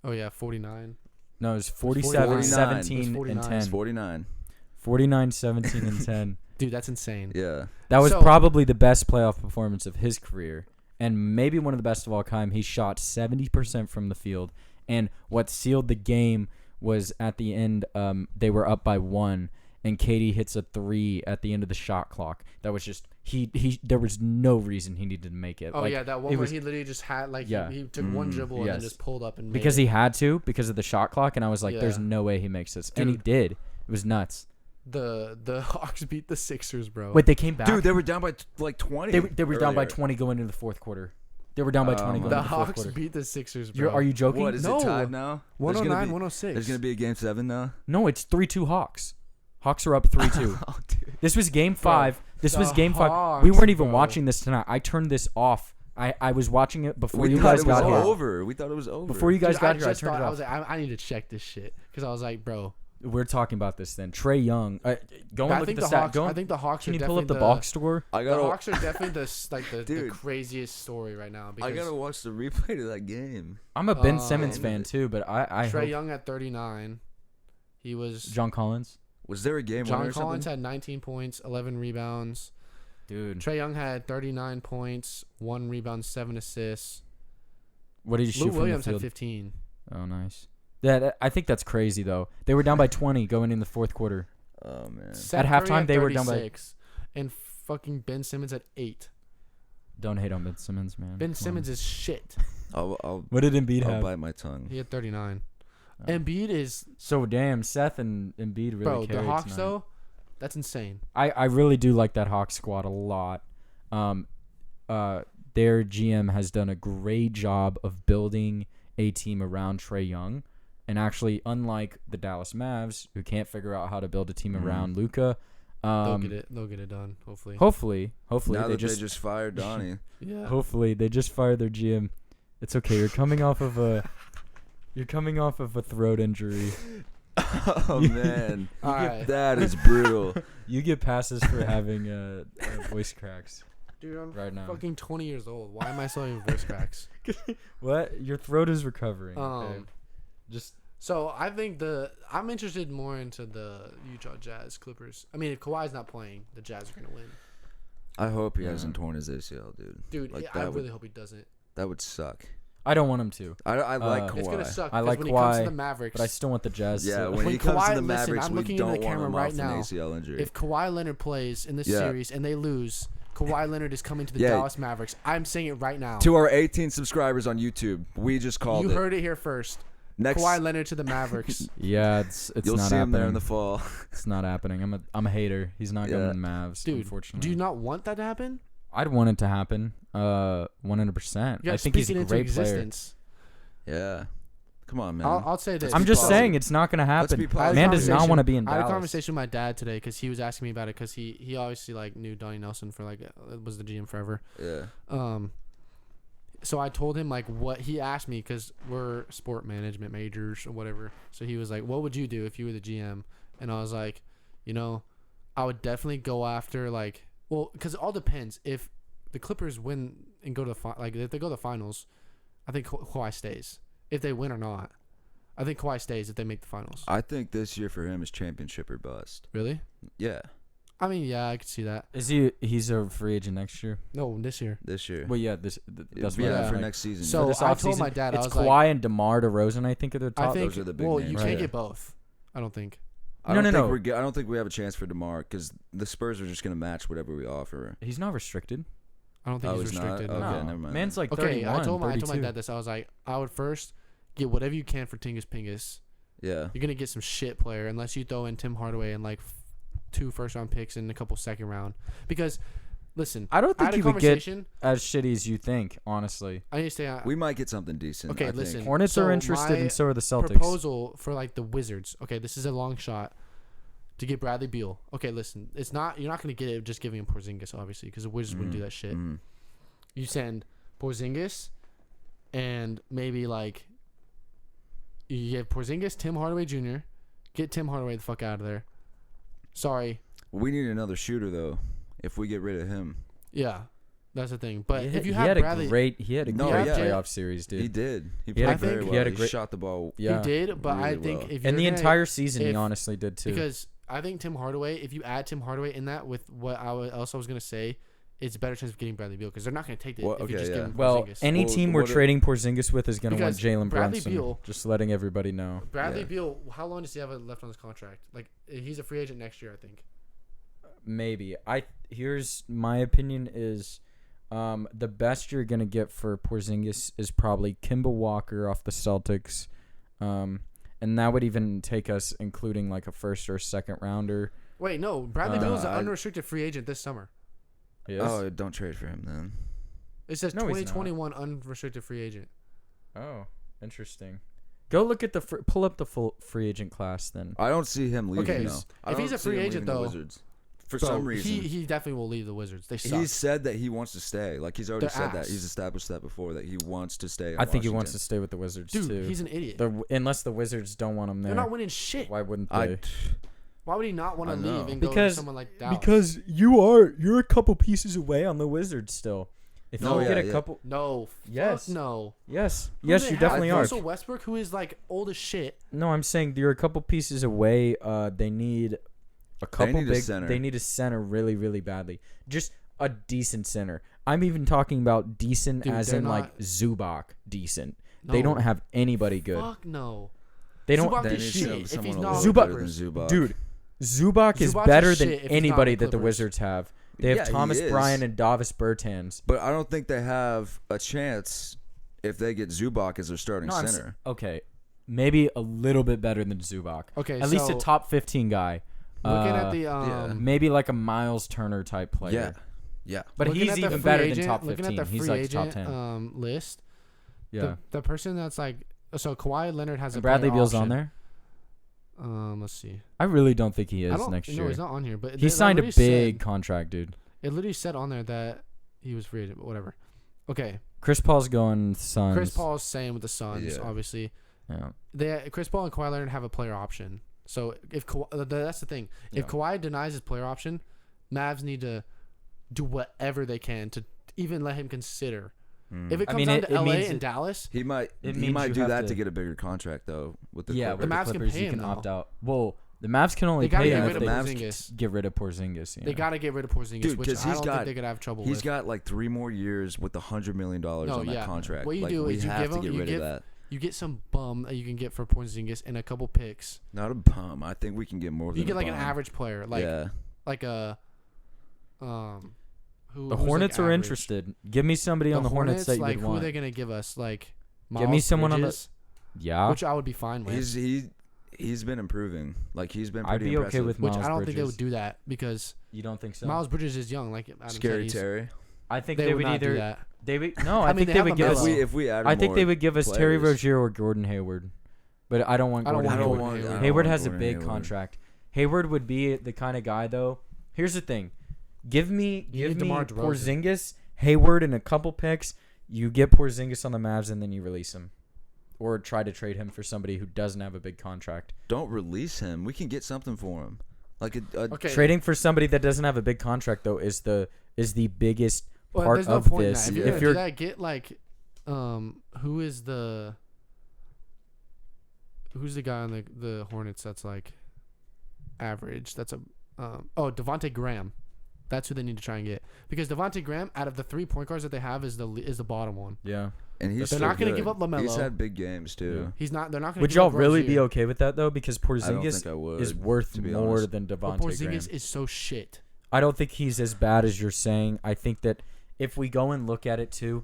Speaker 2: Oh, yeah, 49.
Speaker 1: No, it was 47,
Speaker 3: 49.
Speaker 1: 17, and 10.
Speaker 3: It's 49.
Speaker 1: 49, 17, and 10.
Speaker 2: Dude, that's insane.
Speaker 3: Yeah.
Speaker 1: That was probably the best playoff performance of his career, and maybe one of the best of all time. He shot 70% from the field, and what sealed the game was at the end, they were up by 1, and Katie hits a 3 at the end of the shot clock. That was just he. There was no reason he needed to make it.
Speaker 2: Oh
Speaker 1: like,
Speaker 2: yeah, that one where he literally just had he took one dribble and then just pulled up and made
Speaker 1: because
Speaker 2: it.
Speaker 1: he had to because of the shot clock, and I was like,
Speaker 2: Yeah.
Speaker 1: "There's no way he makes this," and he did. It was nuts.
Speaker 2: The Hawks beat the Sixers, bro.
Speaker 1: Wait, they came back.
Speaker 3: Dude, they were down by like 20.
Speaker 1: They were down by
Speaker 3: earlier.
Speaker 1: 20 going into the fourth quarter. They were down by 20 going
Speaker 2: the
Speaker 1: into the fourth
Speaker 2: Hawks
Speaker 1: quarter.
Speaker 2: beat the Sixers, bro.
Speaker 1: Are you joking?
Speaker 3: What is
Speaker 2: No.
Speaker 3: it tied now?
Speaker 2: 109,
Speaker 3: There's
Speaker 2: 106.
Speaker 3: There's gonna be a game 7 now.
Speaker 1: No, it's 3-2 Hawks. Hawks are up 3-2.
Speaker 3: Oh, dude.
Speaker 1: This was game 5. This
Speaker 2: the
Speaker 1: was game 5.
Speaker 2: Hawks,
Speaker 1: We weren't even
Speaker 2: bro.
Speaker 1: watching this tonight. I turned this off. I was watching it before
Speaker 3: We
Speaker 1: you
Speaker 3: thought
Speaker 1: guys
Speaker 3: it was
Speaker 1: got here.
Speaker 3: over. We thought it was over.
Speaker 1: Before you guys
Speaker 2: Dude,
Speaker 1: got here, I
Speaker 2: just
Speaker 1: turned
Speaker 2: thought,
Speaker 1: it
Speaker 2: I
Speaker 1: off.
Speaker 2: was like, I need to check this shit because I was like, bro.
Speaker 1: We're talking about this then. Trey Young. Go and
Speaker 2: I
Speaker 1: look
Speaker 2: think
Speaker 1: at the
Speaker 2: the
Speaker 1: stat.
Speaker 2: Hawks. I think the Hawks.
Speaker 1: Can
Speaker 2: are
Speaker 1: you pull up the
Speaker 2: definitely
Speaker 1: box score?
Speaker 3: I
Speaker 2: The
Speaker 3: gotta,
Speaker 2: Hawks are definitely the
Speaker 3: Dude.
Speaker 2: craziest story right now. Because
Speaker 3: I gotta watch the replay of that game.
Speaker 1: I'm a Ben Simmons
Speaker 2: Um,
Speaker 1: fan too, but I
Speaker 2: Trey
Speaker 1: hope
Speaker 2: Young at 39. He was
Speaker 1: John Collins.
Speaker 3: Was there a game winner
Speaker 2: John
Speaker 3: or
Speaker 2: Collins
Speaker 3: something?
Speaker 2: had 19 points, 11 rebounds.
Speaker 1: Dude,
Speaker 2: Trey Young had 39 points, 1 rebound, 7 assists.
Speaker 1: what did you shoot
Speaker 2: Lou
Speaker 1: from
Speaker 2: Williams
Speaker 1: the
Speaker 2: had
Speaker 1: field?
Speaker 2: 15.
Speaker 1: Oh, nice. I think that's crazy though. They were down by 20 going in the fourth quarter.
Speaker 3: Oh man.
Speaker 2: Seth
Speaker 1: At
Speaker 2: Curry
Speaker 1: halftime,
Speaker 2: had
Speaker 1: they were down by-
Speaker 2: 36, and fucking Ben Simmons at 8.
Speaker 1: Don't hate on Ben Simmons, man.
Speaker 2: Ben
Speaker 1: Come
Speaker 2: Simmons
Speaker 1: on.
Speaker 2: is shit.
Speaker 3: I'll
Speaker 1: What did Embiid
Speaker 3: I'll
Speaker 1: have?
Speaker 3: bite my tongue.
Speaker 2: He had 39.
Speaker 1: Oh.
Speaker 2: Embiid is
Speaker 1: So damn, Seth and Embiid really
Speaker 2: bro. The
Speaker 1: carried
Speaker 2: Hawks
Speaker 1: tonight.
Speaker 2: though, that's insane.
Speaker 1: I really do like that Hawks squad a lot. Their GM has done a great job of building a team around Trey Young, and actually, unlike the Dallas Mavs, who can't figure out how to build a team around Luka,
Speaker 2: They'll get it done. Hopefully.
Speaker 1: Hopefully,
Speaker 3: Now
Speaker 1: they
Speaker 3: that
Speaker 1: just,
Speaker 3: they just fired Donnie.
Speaker 2: Yeah.
Speaker 1: hopefully they just fired their GM. It's okay. You're coming off of a throat injury.
Speaker 3: Oh man,
Speaker 2: All right.
Speaker 3: that is brutal.
Speaker 1: You get passes for having voice cracks
Speaker 2: Dude, I'm
Speaker 1: right now.
Speaker 2: fucking 20 years old. Why am I still having voice cracks?
Speaker 1: What? Your throat is recovering. Okay? Just
Speaker 2: So I think I'm interested more into the Utah Jazz Clippers. I mean, if Kawhi's not playing, the Jazz are gonna win.
Speaker 3: I hope he hasn't torn his ACL, dude.
Speaker 2: Dude,
Speaker 3: Like,
Speaker 2: I
Speaker 3: that
Speaker 2: really
Speaker 3: would-
Speaker 2: hope he doesn't.
Speaker 3: That would suck.
Speaker 1: I don't want him to,
Speaker 3: I like
Speaker 1: Uh,
Speaker 3: Kawhi.
Speaker 2: It's gonna suck.
Speaker 1: I
Speaker 2: 'cause
Speaker 1: like
Speaker 2: when he comes to
Speaker 1: Kawhi,
Speaker 2: the Mavericks,
Speaker 1: but I still want the Jazz.
Speaker 3: Yeah,
Speaker 1: to,
Speaker 3: when he
Speaker 2: When
Speaker 3: comes to
Speaker 2: Kawhi-
Speaker 3: the
Speaker 2: listen,
Speaker 3: Mavericks,
Speaker 2: I'm
Speaker 3: we
Speaker 2: looking into
Speaker 3: don't
Speaker 2: the
Speaker 3: want
Speaker 2: camera
Speaker 3: him
Speaker 2: right
Speaker 3: off
Speaker 2: now.
Speaker 3: an ACL injury.
Speaker 2: if Kawhi Leonard plays in this
Speaker 3: Yeah.
Speaker 2: series and they lose, Kawhi Leonard is coming to the
Speaker 3: Yeah.
Speaker 2: Dallas Mavericks. I'm saying it right now.
Speaker 3: To our 18 subscribers on YouTube, we just called
Speaker 2: You
Speaker 3: it.
Speaker 2: heard it here first.
Speaker 3: Next,
Speaker 2: Kawhi Leonard to the Mavericks.
Speaker 1: yeah, it's
Speaker 3: you'll
Speaker 1: not
Speaker 3: see him
Speaker 1: happening.
Speaker 3: there in the fall.
Speaker 1: It's not happening. I'm a hater. He's not going
Speaker 3: Yeah.
Speaker 1: to the Mavs.
Speaker 2: Dude,
Speaker 1: unfortunately,
Speaker 2: do you not want that to happen?
Speaker 1: I'd want it to happen. 100%.
Speaker 2: You
Speaker 1: I
Speaker 2: gotta
Speaker 1: think he's
Speaker 2: speak
Speaker 1: a
Speaker 2: it into
Speaker 1: great player.
Speaker 2: existence.
Speaker 3: Yeah. Come on, man.
Speaker 2: I'll say this.
Speaker 1: I'm
Speaker 3: be
Speaker 1: just
Speaker 3: positive.
Speaker 1: saying it's not going to
Speaker 3: Let's
Speaker 1: happen.
Speaker 3: be positive.
Speaker 1: Man does not want to be in
Speaker 2: I had a
Speaker 1: Dallas.
Speaker 2: conversation with my dad today because he was asking me about it because he obviously like knew Donnie Nelson for like was the GM forever.
Speaker 3: Yeah.
Speaker 2: So I told him like what he asked me because we're sport management majors or whatever. So he was like, "What would you do if you were the GM?" And I was like, I would definitely go after like because it all depends. If the Clippers win and go to the if they go to the finals, I think Kawhi stays. If they win or not, I think Kawhi stays if they make the finals.
Speaker 3: I think this year for him is championship or bust.
Speaker 2: Really?
Speaker 3: Yeah.
Speaker 2: I mean, yeah, I could see that.
Speaker 1: Is he's a free agent next year?
Speaker 2: No, this year.
Speaker 3: This year.
Speaker 1: Well, yeah, that's what
Speaker 3: yeah,
Speaker 1: I'm
Speaker 3: for
Speaker 1: saying.
Speaker 3: next season.
Speaker 2: So
Speaker 1: For this
Speaker 2: I told
Speaker 1: offseason,
Speaker 2: my dad, I
Speaker 1: it's
Speaker 2: was
Speaker 1: Kawhi
Speaker 2: like,
Speaker 1: and DeMar DeRozan. I think are the top.
Speaker 2: I think,
Speaker 3: those are the big
Speaker 2: well,
Speaker 3: names.
Speaker 2: you
Speaker 1: Right.
Speaker 2: can't get both. I don't think.
Speaker 3: I don't
Speaker 1: No.
Speaker 3: think I don't think we have a chance for DeMar because the Spurs are just going to match whatever we offer.
Speaker 1: He's not restricted.
Speaker 2: I don't think
Speaker 3: Oh,
Speaker 2: he's
Speaker 3: he's not?
Speaker 2: restricted.
Speaker 3: Okay,
Speaker 1: No.
Speaker 3: never mind.
Speaker 1: Man's like
Speaker 2: Okay,
Speaker 1: 31,
Speaker 2: I told my
Speaker 1: 32.
Speaker 2: dad this. I was like, I would first get whatever you can for Tingus Pingus.
Speaker 3: Yeah.
Speaker 2: You're gonna get some shit player unless you throw in Tim Hardaway and like 2 first-round picks and a couple second-round. Because, listen,
Speaker 1: I don't
Speaker 2: I
Speaker 1: think
Speaker 2: had a
Speaker 1: he would get
Speaker 2: conversation.
Speaker 1: as shitty as you think. Honestly,
Speaker 2: I need to say,
Speaker 3: We might get something decent.
Speaker 2: Okay,
Speaker 3: I
Speaker 2: listen.
Speaker 3: Think.
Speaker 1: Hornets
Speaker 2: So
Speaker 1: are interested,
Speaker 2: my
Speaker 1: and so are the Celtics.
Speaker 2: proposal for like the Wizards. Okay, this is a long shot to get Bradley Beal. Okay, listen, you're not gonna get it just giving him Porzingis, obviously, because the Wizards wouldn't do that shit.
Speaker 3: Mm.
Speaker 2: You send Porzingis, and maybe like you give Porzingis, Tim Hardaway Jr. Get Tim Hardaway the fuck out of there. Sorry,
Speaker 3: We need another shooter though. If we get rid of him,
Speaker 2: yeah, that's the thing. But if you
Speaker 1: he
Speaker 2: have
Speaker 1: had
Speaker 2: Bradley,
Speaker 1: a great
Speaker 3: No,
Speaker 1: great
Speaker 3: yeah.
Speaker 1: playoff series, dude.
Speaker 3: he did. He
Speaker 1: He
Speaker 3: played
Speaker 1: had
Speaker 2: a
Speaker 3: very
Speaker 2: great-
Speaker 3: well.
Speaker 1: he had a
Speaker 3: He
Speaker 1: great-
Speaker 3: shot the ball.
Speaker 1: Yeah,
Speaker 2: he did. But I
Speaker 3: really
Speaker 2: think
Speaker 3: well.
Speaker 2: if
Speaker 1: and the
Speaker 2: you're gonna-
Speaker 1: entire season, he
Speaker 2: if-
Speaker 1: honestly did too.
Speaker 2: because I think Tim Hardaway, if you add Tim Hardaway in that with what else I was gonna say, it's a better chance of getting Bradley Beal because they're not going to take it if you just give him
Speaker 1: Well,
Speaker 2: Porzingis.
Speaker 1: any team we're trading Porzingis with is going to want
Speaker 2: Because
Speaker 1: Jalen
Speaker 2: Bradley
Speaker 1: Brunson.
Speaker 2: Beal-
Speaker 1: Just letting everybody know.
Speaker 2: Bradley Beal, how long does he have left on his contract? Like he's a free agent next year, I think.
Speaker 1: Maybe. Here's my opinion is the best you're going to get for Porzingis is probably Kemba Walker off the Celtics. And that would even take us including like a first or second rounder.
Speaker 2: Wait, no. Bradley Beal is an unrestricted free agent this summer.
Speaker 1: Yes?
Speaker 3: Oh, don't trade for him then.
Speaker 2: It says
Speaker 1: No, he's
Speaker 2: 2021 unrestricted free agent.
Speaker 1: Oh, interesting. Go look at pull up the full free agent class then.
Speaker 3: I don't see him leaving.
Speaker 2: Okay,
Speaker 3: though. I
Speaker 2: if he's
Speaker 3: don't
Speaker 2: a
Speaker 3: see
Speaker 2: free
Speaker 3: him
Speaker 2: agent,
Speaker 3: leaving the
Speaker 2: though,
Speaker 3: Wizards. For
Speaker 2: Bro,
Speaker 3: some reason,
Speaker 2: he definitely will leave the Wizards. They suck.
Speaker 3: he said that he wants to stay. Like he's already
Speaker 2: They're
Speaker 3: said that.
Speaker 2: ass.
Speaker 3: He's established that before that he wants to stay. In
Speaker 1: I think he
Speaker 3: Washington.
Speaker 1: wants to stay with the Wizards
Speaker 2: Dude,
Speaker 1: too.
Speaker 2: he's an idiot.
Speaker 1: Unless the Wizards don't want him there.
Speaker 2: They're not winning shit.
Speaker 1: Why wouldn't they?
Speaker 2: Why would he not want
Speaker 3: I
Speaker 2: to
Speaker 3: know.
Speaker 2: leave and go to someone like Dallas?
Speaker 1: Because you're a couple pieces away on the Wizards still. If
Speaker 3: No,
Speaker 1: you
Speaker 3: yeah,
Speaker 1: get a
Speaker 3: yeah.
Speaker 1: couple,
Speaker 2: No.
Speaker 1: Yes.
Speaker 2: Fuck no.
Speaker 1: yes,
Speaker 2: Who
Speaker 1: yes,
Speaker 2: they
Speaker 1: you
Speaker 2: have?
Speaker 1: definitely are.
Speaker 2: Russell Westbrook, who is like old as shit.
Speaker 1: No, I'm saying you're a couple pieces away. They need a couple
Speaker 3: need a
Speaker 1: big.
Speaker 3: center.
Speaker 1: They need a center really, really badly. Just a decent center. I'm even talking about decent
Speaker 2: Dude,
Speaker 1: as
Speaker 2: they're
Speaker 1: in like
Speaker 2: not-
Speaker 1: Zubac decent.
Speaker 2: No.
Speaker 1: They don't have anybody good.
Speaker 2: Fuck no.
Speaker 1: They don't.
Speaker 2: Zubac
Speaker 3: They
Speaker 2: is
Speaker 3: need
Speaker 2: shit. If
Speaker 3: someone
Speaker 2: he's
Speaker 3: a
Speaker 2: not
Speaker 3: little
Speaker 1: Zubac-
Speaker 3: better than Zubac.
Speaker 1: Dude, Zubac is
Speaker 2: Zubac's
Speaker 1: better
Speaker 2: shit
Speaker 1: than
Speaker 2: if he's not
Speaker 1: anybody
Speaker 2: the
Speaker 1: that the
Speaker 2: Clippers.
Speaker 1: Wizards have. They have
Speaker 3: Yeah, he
Speaker 1: Thomas
Speaker 3: is.
Speaker 1: Bryant and Davis Bertans.
Speaker 3: But I don't think they have a chance if they get Zubac as their starting
Speaker 1: No,
Speaker 3: center.
Speaker 1: okay, maybe a little bit better than Zubac.
Speaker 2: Okay,
Speaker 1: At least a
Speaker 2: so
Speaker 1: top 15 guy.
Speaker 2: looking at the
Speaker 1: Maybe like a Miles Turner type player.
Speaker 3: Yeah, yeah.
Speaker 1: But
Speaker 2: looking
Speaker 1: he's
Speaker 2: at the
Speaker 1: even
Speaker 2: free
Speaker 1: better
Speaker 2: agent,
Speaker 1: than top
Speaker 2: looking
Speaker 1: 15.
Speaker 2: at the
Speaker 1: He's
Speaker 2: free
Speaker 1: like
Speaker 2: agent
Speaker 1: top 10.
Speaker 2: list.
Speaker 1: Yeah.
Speaker 2: The person that's like so Kawhi Leonard has
Speaker 1: And
Speaker 2: a
Speaker 1: Bradley
Speaker 2: player
Speaker 1: Beal's on
Speaker 2: option.
Speaker 1: there?
Speaker 2: Let's see.
Speaker 1: I really don't think he
Speaker 2: I
Speaker 1: is
Speaker 2: don't,
Speaker 1: next
Speaker 2: no,
Speaker 1: year.
Speaker 2: he's not on here. But
Speaker 1: He
Speaker 2: they
Speaker 1: signed a
Speaker 2: literally
Speaker 1: big
Speaker 2: said-
Speaker 1: contract, dude.
Speaker 2: It literally said on there that he was free agent, but whatever. Okay,
Speaker 1: Chris Paul's going Suns.
Speaker 2: Chris Paul's staying with the Suns,
Speaker 3: Yeah.
Speaker 2: obviously.
Speaker 1: Yeah.
Speaker 2: Chris Paul and Kawhi Leonard have a player option. So if that's the thing. If
Speaker 1: Yeah.
Speaker 2: Kawhi denies his player option, Mavs need to do whatever they can to even let him consider. If it comes down to LA and Dallas,
Speaker 3: He might
Speaker 1: It
Speaker 3: he
Speaker 1: means
Speaker 3: might
Speaker 1: you
Speaker 3: do
Speaker 1: have
Speaker 3: that
Speaker 1: to-
Speaker 3: to get a bigger contract though with the
Speaker 1: Yeah,
Speaker 3: Clippers.
Speaker 1: with
Speaker 2: The Mavs
Speaker 1: the
Speaker 2: can
Speaker 1: Clippers,
Speaker 2: pay
Speaker 1: you
Speaker 2: him,
Speaker 1: can
Speaker 2: though.
Speaker 1: opt out. Well, the Mavs can only
Speaker 2: they gotta
Speaker 1: pay
Speaker 2: get
Speaker 1: him
Speaker 2: rid
Speaker 1: if
Speaker 2: of
Speaker 1: they
Speaker 2: Porzingis.
Speaker 1: get rid of Porzingis.
Speaker 2: They gotta get rid of Porzingis,
Speaker 3: Dude,
Speaker 2: which
Speaker 3: 'cause
Speaker 2: I
Speaker 3: he's
Speaker 2: don't
Speaker 3: got-
Speaker 2: think they could have trouble
Speaker 3: He's
Speaker 2: with.
Speaker 3: got like 3 more years with $100 million
Speaker 2: No,
Speaker 3: on that
Speaker 2: yeah.
Speaker 3: contract.
Speaker 2: What you
Speaker 3: like,
Speaker 2: do
Speaker 3: we
Speaker 2: is you
Speaker 3: have
Speaker 2: give
Speaker 3: to
Speaker 2: him-
Speaker 3: get
Speaker 2: you
Speaker 3: rid
Speaker 2: give-
Speaker 3: of that.
Speaker 2: You get some bum that you can get for Porzingis and a couple picks.
Speaker 3: Not a bum. I think we can get more than
Speaker 2: You get
Speaker 3: a
Speaker 2: like an
Speaker 3: bum.
Speaker 2: average player, like
Speaker 3: yeah.
Speaker 2: like a
Speaker 1: The Hornets are interested. Give me somebody on the Hornets that you
Speaker 2: like
Speaker 1: would
Speaker 2: who are
Speaker 1: want.
Speaker 2: they gonna give us? Like
Speaker 1: Give me
Speaker 2: Miles
Speaker 1: someone on the-
Speaker 2: Bridges,
Speaker 1: Yeah.
Speaker 2: which I would be fine with.
Speaker 3: He's been improving. Like he's been
Speaker 1: I'd
Speaker 3: pretty
Speaker 1: be okay
Speaker 3: impressive.
Speaker 1: with
Speaker 2: which
Speaker 1: Miles
Speaker 2: I don't think they
Speaker 1: Bridges.
Speaker 2: would do that because
Speaker 1: You don't think so?
Speaker 2: Miles Bridges is young. Like Adam
Speaker 3: Scary
Speaker 2: said,
Speaker 3: Terry.
Speaker 1: I think
Speaker 2: they
Speaker 1: they
Speaker 2: would
Speaker 1: would
Speaker 2: not do
Speaker 1: either.
Speaker 2: that.
Speaker 1: They would no.
Speaker 2: I
Speaker 1: I
Speaker 2: mean,
Speaker 1: think
Speaker 2: they
Speaker 1: they
Speaker 2: have
Speaker 1: would give
Speaker 2: LaMelo.
Speaker 1: us.
Speaker 3: If we add
Speaker 1: I think
Speaker 3: more
Speaker 1: they would give us Terry
Speaker 3: players-
Speaker 1: Rozier or Gordon Hayward, but I don't want
Speaker 2: I don't
Speaker 1: Gordon
Speaker 2: want
Speaker 1: Hayward.
Speaker 2: Gordon Hayward.
Speaker 1: Hayward has a
Speaker 3: Gordon
Speaker 1: big
Speaker 3: Hayward.
Speaker 1: contract. Hayward would be the kind of guy though. Here's the thing: give me
Speaker 2: need DeMar DeRozan.
Speaker 1: Porzingis, Hayward, and a couple picks. You get Porzingis on the Mavs, and then you release him, or try to trade him for somebody who doesn't have a big contract.
Speaker 3: Don't release him. We can get something for him. Like a
Speaker 2: Okay.
Speaker 1: Trading for somebody that doesn't have a big contract though is the biggest
Speaker 2: Well,
Speaker 1: part
Speaker 2: there's no
Speaker 1: of
Speaker 2: point in
Speaker 1: this.
Speaker 2: that. If
Speaker 3: Yeah.
Speaker 2: you're
Speaker 1: If
Speaker 2: gonna do
Speaker 1: you're
Speaker 2: that, get like, who's the guy on the Hornets that's like average? That's a Devontae Graham. That's who they need to try and get because Devontae Graham, out of the 3 point guards that they have, is the bottom one.
Speaker 1: yeah.
Speaker 3: and he's
Speaker 2: They're
Speaker 3: still
Speaker 2: not gonna
Speaker 3: good.
Speaker 2: give up LaMelo.
Speaker 3: He's had big games too.
Speaker 2: He's not. They're not going to.
Speaker 1: Would y'all really be okay with that though? Because
Speaker 3: I don't think I
Speaker 1: Porzingis
Speaker 3: would,
Speaker 1: is worth
Speaker 3: to be
Speaker 1: more
Speaker 3: honest.
Speaker 1: than
Speaker 2: But
Speaker 1: Devontae
Speaker 2: Porzingis
Speaker 1: Graham.
Speaker 2: is so shit.
Speaker 1: I don't think he's as bad as you're saying. I think that if we go and look at it too,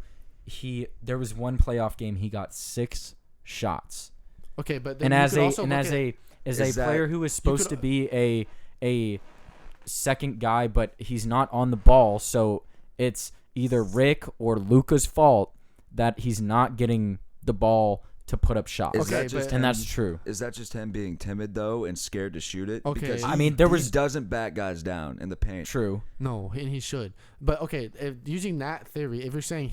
Speaker 1: there was one playoff game he got 6 shots,
Speaker 2: Okay, but then
Speaker 1: and
Speaker 2: you
Speaker 1: as
Speaker 2: could
Speaker 1: a
Speaker 2: also
Speaker 1: and
Speaker 2: look
Speaker 1: as
Speaker 2: at-
Speaker 1: a as a
Speaker 3: Is that-
Speaker 1: player who is supposed
Speaker 2: could-
Speaker 1: to be a second guy, but he's not on the ball, so it's either Rick or Luka's fault that he's not getting the ball to put up shots.
Speaker 3: Is
Speaker 2: Okay,
Speaker 3: that just
Speaker 2: but-
Speaker 3: him,
Speaker 1: and that's true.
Speaker 3: Is that just him being timid though and scared to shoot it?
Speaker 2: Okay.
Speaker 3: Because
Speaker 2: I
Speaker 1: mean,
Speaker 3: he doesn't back guys down in the paint.
Speaker 1: True.
Speaker 2: No, and he should. But okay, using that theory, if you're saying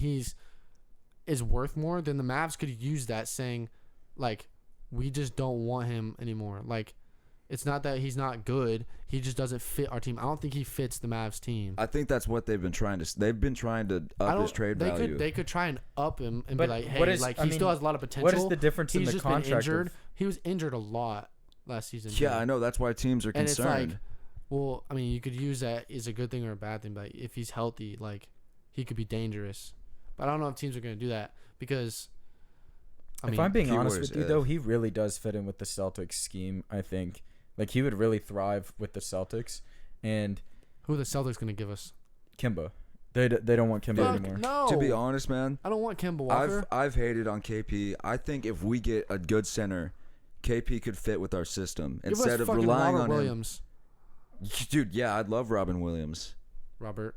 Speaker 2: is worth more, then the Mavs could use that, saying, like, we just don't want him anymore. Like, it's not that he's not good; he just doesn't fit our team. I don't think he fits the Mavs team.
Speaker 3: I think that's what they've been trying to. They've been trying to
Speaker 2: I
Speaker 3: up
Speaker 2: don't.
Speaker 3: his trade
Speaker 2: they
Speaker 3: value.
Speaker 2: They could try and up him and
Speaker 1: But
Speaker 2: be like, hey,
Speaker 1: what is-
Speaker 2: like
Speaker 1: I
Speaker 2: he
Speaker 1: mean,
Speaker 2: still has a lot of potential.
Speaker 1: What is the difference in
Speaker 2: He's
Speaker 1: the
Speaker 2: just
Speaker 1: contract?
Speaker 2: been injured.
Speaker 1: of-
Speaker 2: He was injured a lot last season.
Speaker 3: Yeah,
Speaker 2: too.
Speaker 3: I know. That's why teams are
Speaker 2: And it's like,
Speaker 3: concerned.
Speaker 2: Well, I mean, you could use that as a good thing or a bad thing, but if he's healthy, like, he could be dangerous. But I don't know if teams are going to do that because,
Speaker 1: if I'm being honest
Speaker 3: keywords,
Speaker 1: with you, though, he really does fit in with the Celtics scheme, I think. Like, he would really thrive with the Celtics. And
Speaker 2: who are the Celtics going to give us?
Speaker 1: Kimba. They don't want Kimba anymore.
Speaker 2: No.
Speaker 3: To be honest, man,
Speaker 2: I don't want Kemba Walker.
Speaker 3: I've hated on KP. I think if we get a good center, KP could fit with our system
Speaker 2: Give
Speaker 3: instead
Speaker 2: us
Speaker 3: of
Speaker 2: fucking
Speaker 3: relying
Speaker 2: Robert
Speaker 3: on
Speaker 2: Williams.
Speaker 3: him. Dude, yeah, I'd love Robin Williams.
Speaker 2: Robert.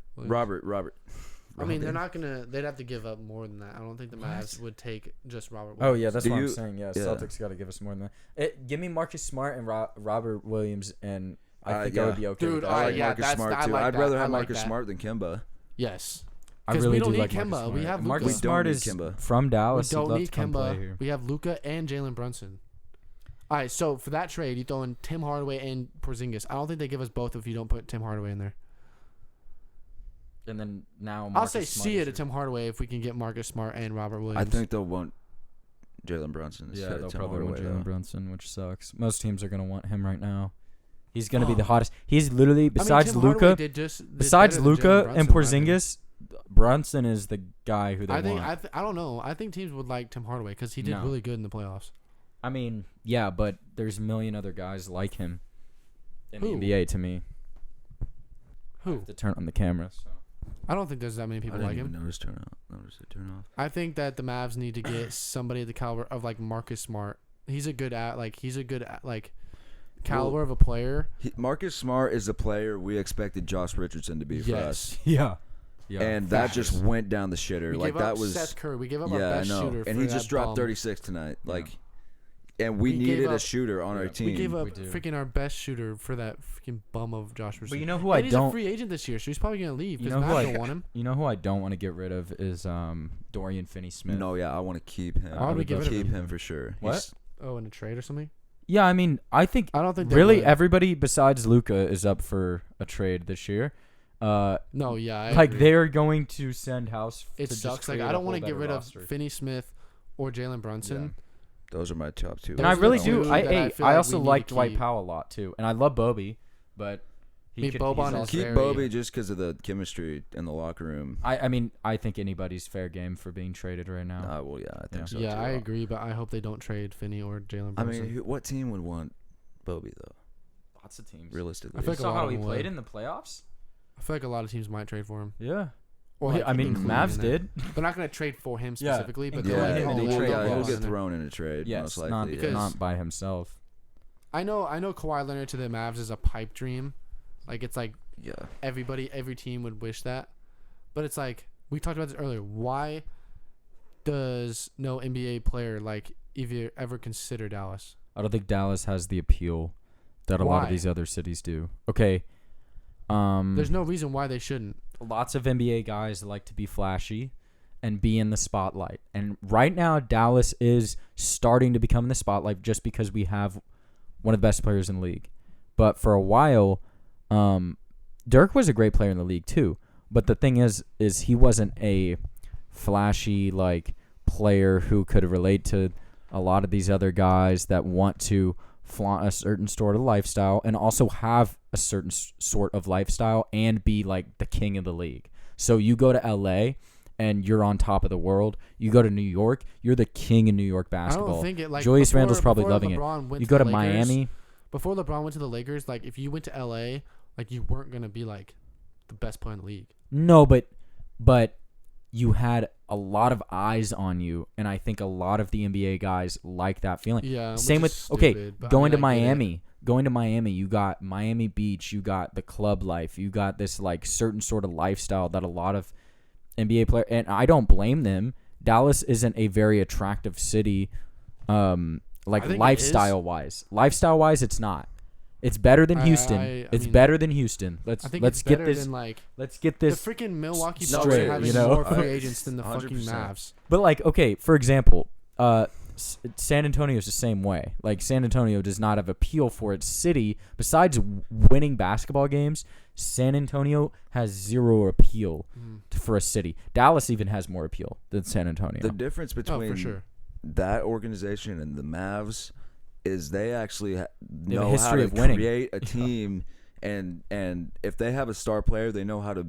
Speaker 2: I mean, they're not gonna. They'd have to give up more than that. I don't think the Mavs would take just Robert Williams.
Speaker 1: Oh yeah, that's
Speaker 3: Do
Speaker 1: what I'm
Speaker 3: you-
Speaker 1: saying. Yeah,
Speaker 3: yeah.
Speaker 1: Celtics got to give us more than that. Give me Marcus Smart and Robert Williams, and I think I
Speaker 3: yeah.
Speaker 1: would be okay
Speaker 2: Dude,
Speaker 1: with that.
Speaker 3: I
Speaker 2: Alright,
Speaker 3: like
Speaker 2: yeah,
Speaker 3: Marcus
Speaker 2: that's-
Speaker 3: Smart
Speaker 2: I
Speaker 3: too.
Speaker 2: like
Speaker 3: I'd
Speaker 2: that.
Speaker 3: rather
Speaker 2: I
Speaker 3: have
Speaker 2: like
Speaker 3: Marcus
Speaker 2: that.
Speaker 3: Smart than Kemba.
Speaker 2: Yes.
Speaker 1: I
Speaker 2: 'Cause
Speaker 1: really
Speaker 2: we don't
Speaker 1: do
Speaker 2: need
Speaker 1: like
Speaker 2: Kemba.
Speaker 1: Marcus
Speaker 2: We
Speaker 1: Smart.
Speaker 2: have
Speaker 1: And
Speaker 2: Luka.
Speaker 1: Marcus
Speaker 3: We don't
Speaker 1: Smart
Speaker 3: need
Speaker 1: is
Speaker 3: Kemba.
Speaker 1: from
Speaker 2: We
Speaker 1: Dallas. He'd
Speaker 2: don't
Speaker 1: love
Speaker 2: need
Speaker 1: to come play
Speaker 2: Kemba.
Speaker 1: here.
Speaker 2: We have Luka and Jalen Brunson. All right, so for that trade, you throw in Tim Hardaway and Porzingis. I don't think they give us both if you don't put Tim Hardaway in there.
Speaker 1: And then now
Speaker 2: I'll
Speaker 1: Marcus
Speaker 2: say
Speaker 1: Smart
Speaker 2: see
Speaker 1: is
Speaker 2: it at Tim Hardaway if we can get Marcus Smart and Robert Williams.
Speaker 3: I think they'll want Jalen Brunson
Speaker 1: Yeah,
Speaker 3: instead
Speaker 1: they'll
Speaker 3: of Tim
Speaker 1: probably want
Speaker 3: Hardaway.
Speaker 1: Jalen
Speaker 3: though.
Speaker 1: Brunson, which sucks. Most teams are gonna want him right now. He's gonna be the hottest. He's literally
Speaker 2: I mean,
Speaker 1: besides
Speaker 2: Tim Hardaway
Speaker 1: Luka.
Speaker 2: did
Speaker 1: Besides
Speaker 2: better than
Speaker 1: Luka
Speaker 2: Jalen
Speaker 1: and
Speaker 2: Brunson, in my opinion.
Speaker 1: Porzingis, Brunson is the guy who they
Speaker 2: I think
Speaker 1: want.
Speaker 2: I don't know. I think teams would like Tim Hardaway because he did
Speaker 1: No.
Speaker 2: really good in the playoffs.
Speaker 1: I mean, yeah, but there's a million other guys like him in
Speaker 2: Who?
Speaker 1: the NBA to me. I
Speaker 2: Who?
Speaker 1: have to turn on the camera. So.
Speaker 2: I don't think there's that many
Speaker 3: I
Speaker 2: people
Speaker 3: didn't
Speaker 2: like
Speaker 3: even
Speaker 2: him.
Speaker 3: notice it turn off.
Speaker 2: I think that the Mavs need to get somebody of the caliber of like Marcus Smart. He's a good caliber of a player.
Speaker 3: Marcus Smart is the player we expected Josh Richardson to be for us.
Speaker 1: Yeah. Yeah.
Speaker 3: And that just went down the shitter.
Speaker 2: We
Speaker 3: Like
Speaker 2: gave
Speaker 3: that
Speaker 2: up
Speaker 3: was
Speaker 2: Seth Curry. We gave up our
Speaker 3: yeah, I
Speaker 2: best
Speaker 3: know.
Speaker 2: shooter.
Speaker 3: And
Speaker 2: for
Speaker 3: he
Speaker 2: that
Speaker 3: just dropped
Speaker 2: bum.
Speaker 3: 36 tonight.
Speaker 1: Yeah.
Speaker 3: Like and we
Speaker 2: We gave
Speaker 3: needed a
Speaker 2: up-
Speaker 3: shooter on our
Speaker 1: Yeah.
Speaker 3: team.
Speaker 2: We gave up
Speaker 1: We do.
Speaker 2: freaking our best shooter for that freaking bum of Josh Richardson.
Speaker 1: But you know who
Speaker 2: and
Speaker 1: I
Speaker 2: he's
Speaker 1: don't.
Speaker 2: a free agent this year, so he's probably gonna leave
Speaker 1: You
Speaker 2: because
Speaker 1: know who
Speaker 2: Mavs
Speaker 1: I-
Speaker 2: don't want him.
Speaker 1: You know who I don't want to get rid of is Dorian Finney-Smith.
Speaker 3: No, yeah, I want to keep him.
Speaker 2: Why would we get rid of
Speaker 3: keep
Speaker 2: him?
Speaker 3: him for sure.
Speaker 1: What?
Speaker 3: He's-
Speaker 2: Oh, in a trade or something?
Speaker 1: Yeah, I mean, I think
Speaker 2: I don't think they
Speaker 1: really
Speaker 2: would.
Speaker 1: everybody besides Luka is up for a trade this year.
Speaker 2: No, yeah, I
Speaker 1: Like
Speaker 2: agree.
Speaker 1: they're going to send House.
Speaker 2: It
Speaker 1: to just
Speaker 2: sucks. Like
Speaker 1: create
Speaker 2: I
Speaker 1: a
Speaker 2: don't
Speaker 1: whole
Speaker 2: want to get
Speaker 1: better
Speaker 2: rid
Speaker 1: roster.
Speaker 2: of Finney-Smith or Jalen Brunson.
Speaker 3: Those are my top two.
Speaker 1: And I
Speaker 2: Those are
Speaker 1: really
Speaker 2: the
Speaker 1: do.
Speaker 2: two
Speaker 1: I
Speaker 2: that I feel like
Speaker 1: I
Speaker 2: we
Speaker 1: also
Speaker 2: need to
Speaker 1: like Dwight
Speaker 2: keep.
Speaker 1: Powell a lot too, and I love Bobby, but
Speaker 2: I mean, Boban
Speaker 1: he's
Speaker 2: is
Speaker 1: also-
Speaker 3: keep
Speaker 2: very-
Speaker 3: Bobby just because of the chemistry in the locker room.
Speaker 1: I mean, I think anybody's fair game for being traded right now.
Speaker 3: Well, yeah, I think
Speaker 1: Yeah.
Speaker 3: so.
Speaker 2: Yeah,
Speaker 3: too.
Speaker 2: I agree, but I hope they don't trade Finney or Jalen
Speaker 3: I
Speaker 2: Brunson.
Speaker 3: mean, what team would want Bobby though?
Speaker 1: Lots of teams.
Speaker 3: Realistically,
Speaker 2: I feel like
Speaker 1: You saw
Speaker 2: a lot
Speaker 1: how
Speaker 2: of
Speaker 1: he
Speaker 2: them
Speaker 1: played
Speaker 2: would.
Speaker 1: in the playoffs.
Speaker 2: I feel like a lot of teams might trade for him.
Speaker 1: Yeah.
Speaker 2: Or
Speaker 1: Well,
Speaker 2: like,
Speaker 1: I mean,
Speaker 2: include him
Speaker 1: Mavs
Speaker 2: in there.
Speaker 1: did.
Speaker 2: They're not going to trade for him
Speaker 1: Yeah,
Speaker 2: specifically, but
Speaker 1: include
Speaker 2: they're
Speaker 1: him
Speaker 2: like,
Speaker 1: in
Speaker 2: oh,
Speaker 1: the
Speaker 2: we'll
Speaker 1: trade.
Speaker 2: go
Speaker 3: he'll
Speaker 2: Boban
Speaker 3: get
Speaker 2: in there.
Speaker 3: thrown in a trade.
Speaker 1: Yes,
Speaker 3: most
Speaker 1: not
Speaker 3: likely.
Speaker 2: Because-
Speaker 1: not by himself.
Speaker 2: I know Kawhi Leonard to the Mavs is a pipe dream. Like it's like
Speaker 3: Yeah.
Speaker 2: every team would wish that. But it's like we talked about this earlier. Why does no NBA player like if ever consider Dallas?
Speaker 1: I don't think Dallas has the appeal that a lot of
Speaker 2: Why?
Speaker 1: these other cities do. Okay.
Speaker 2: There's no reason why they shouldn't.
Speaker 1: Lots of NBA guys like to be flashy and be in the spotlight. And right now, Dallas is starting to become in the spotlight just because we have one of the best players in the league. But for a while, Dirk was a great player in the league too. But the thing is he wasn't a flashy like player who could relate to a lot of these other guys that want to flaunt a certain sort of lifestyle and also have a certain sort of lifestyle and be like the king of the league. So you go to LA and you're on top of the world. You go to New York, you're the king in New York basketball.
Speaker 2: I don't think it like
Speaker 1: Julius
Speaker 2: before-
Speaker 1: Randle's probably
Speaker 2: before
Speaker 1: loving it.
Speaker 2: LeBron went
Speaker 1: You
Speaker 2: to
Speaker 1: go to
Speaker 2: the Lakers-
Speaker 1: Miami.
Speaker 2: Before LeBron went to the Lakers, like if you went to LA, like you weren't gonna be like the best player in the league.
Speaker 1: No, but you had a lot of eyes on you, and I think a lot of the NBA guys like that feeling.
Speaker 2: Yeah.
Speaker 1: Same
Speaker 2: which
Speaker 1: with
Speaker 2: is
Speaker 1: okay,
Speaker 2: stupid, but I
Speaker 1: going
Speaker 2: mean,
Speaker 1: to
Speaker 2: I get it.
Speaker 1: Miami. Going to Miami, you got Miami Beach, you got the club life, you got this like certain sort of lifestyle that a lot of NBA players, and I don't blame them. Dallas isn't a very attractive city, like
Speaker 2: I think it
Speaker 1: lifestyle wise. Lifestyle wise, it's not. It's better than Houston.
Speaker 2: I
Speaker 1: It's
Speaker 2: mean,
Speaker 1: better than Houston. Let's
Speaker 2: I think
Speaker 1: let's
Speaker 2: it's
Speaker 1: get
Speaker 2: better
Speaker 1: this.
Speaker 2: than like
Speaker 1: Let's get
Speaker 2: the
Speaker 1: this.
Speaker 2: freaking Milwaukee
Speaker 3: No,
Speaker 2: Bucks
Speaker 3: straight,
Speaker 2: having
Speaker 1: you know?
Speaker 2: more free agents than the fucking
Speaker 3: 100%.
Speaker 2: Mavs.
Speaker 1: But like, okay, for example, San Antonio is the same way. Like, San Antonio does not have appeal for its city. Besides winning basketball games, San Antonio has zero appeal for a city. Dallas even has more appeal than San Antonio.
Speaker 3: The difference
Speaker 2: Oh,
Speaker 3: between
Speaker 2: for sure.
Speaker 3: that organization and the Mavs is they actually
Speaker 1: have a
Speaker 3: know how
Speaker 1: history
Speaker 3: to
Speaker 1: of winning.
Speaker 3: create a team and if they have a star player, they know how to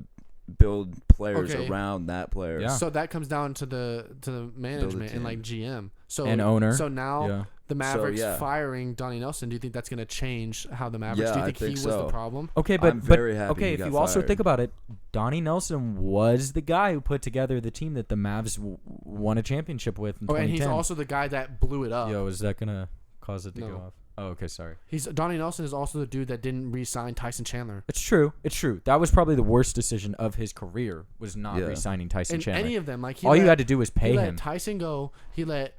Speaker 3: build players around that player.
Speaker 1: Yeah.
Speaker 2: So that comes down to the management and like GM. So
Speaker 1: and owner.
Speaker 2: So now
Speaker 1: Yeah.
Speaker 2: the Mavericks firing Donnie Nelson. Do you think that's going to change how the Mavericks?
Speaker 3: Yeah,
Speaker 2: do you think
Speaker 3: I
Speaker 2: he
Speaker 3: think
Speaker 2: was
Speaker 3: so.
Speaker 2: the problem?
Speaker 1: Okay,
Speaker 3: I'm very happy
Speaker 1: okay,
Speaker 3: he
Speaker 1: if
Speaker 3: got
Speaker 1: you also
Speaker 3: fired.
Speaker 1: think about it, Donnie Nelson was the guy who put together the team that the Mavs won a championship with in 2010.
Speaker 2: And he's also the guy that blew it up.
Speaker 1: Yo, is that gonna cause it to
Speaker 2: No.
Speaker 1: go off? Oh, okay, sorry.
Speaker 2: Donnie Nelson is also the dude that didn't re-sign Tyson Chandler.
Speaker 1: It's true. It's true. That was probably the worst decision of his career, was not
Speaker 3: Yeah.
Speaker 1: re-signing Tyson
Speaker 2: And
Speaker 1: Chandler.
Speaker 2: any of them, like
Speaker 1: All you had to do was pay
Speaker 2: he let
Speaker 1: him.
Speaker 2: Tyson go. He let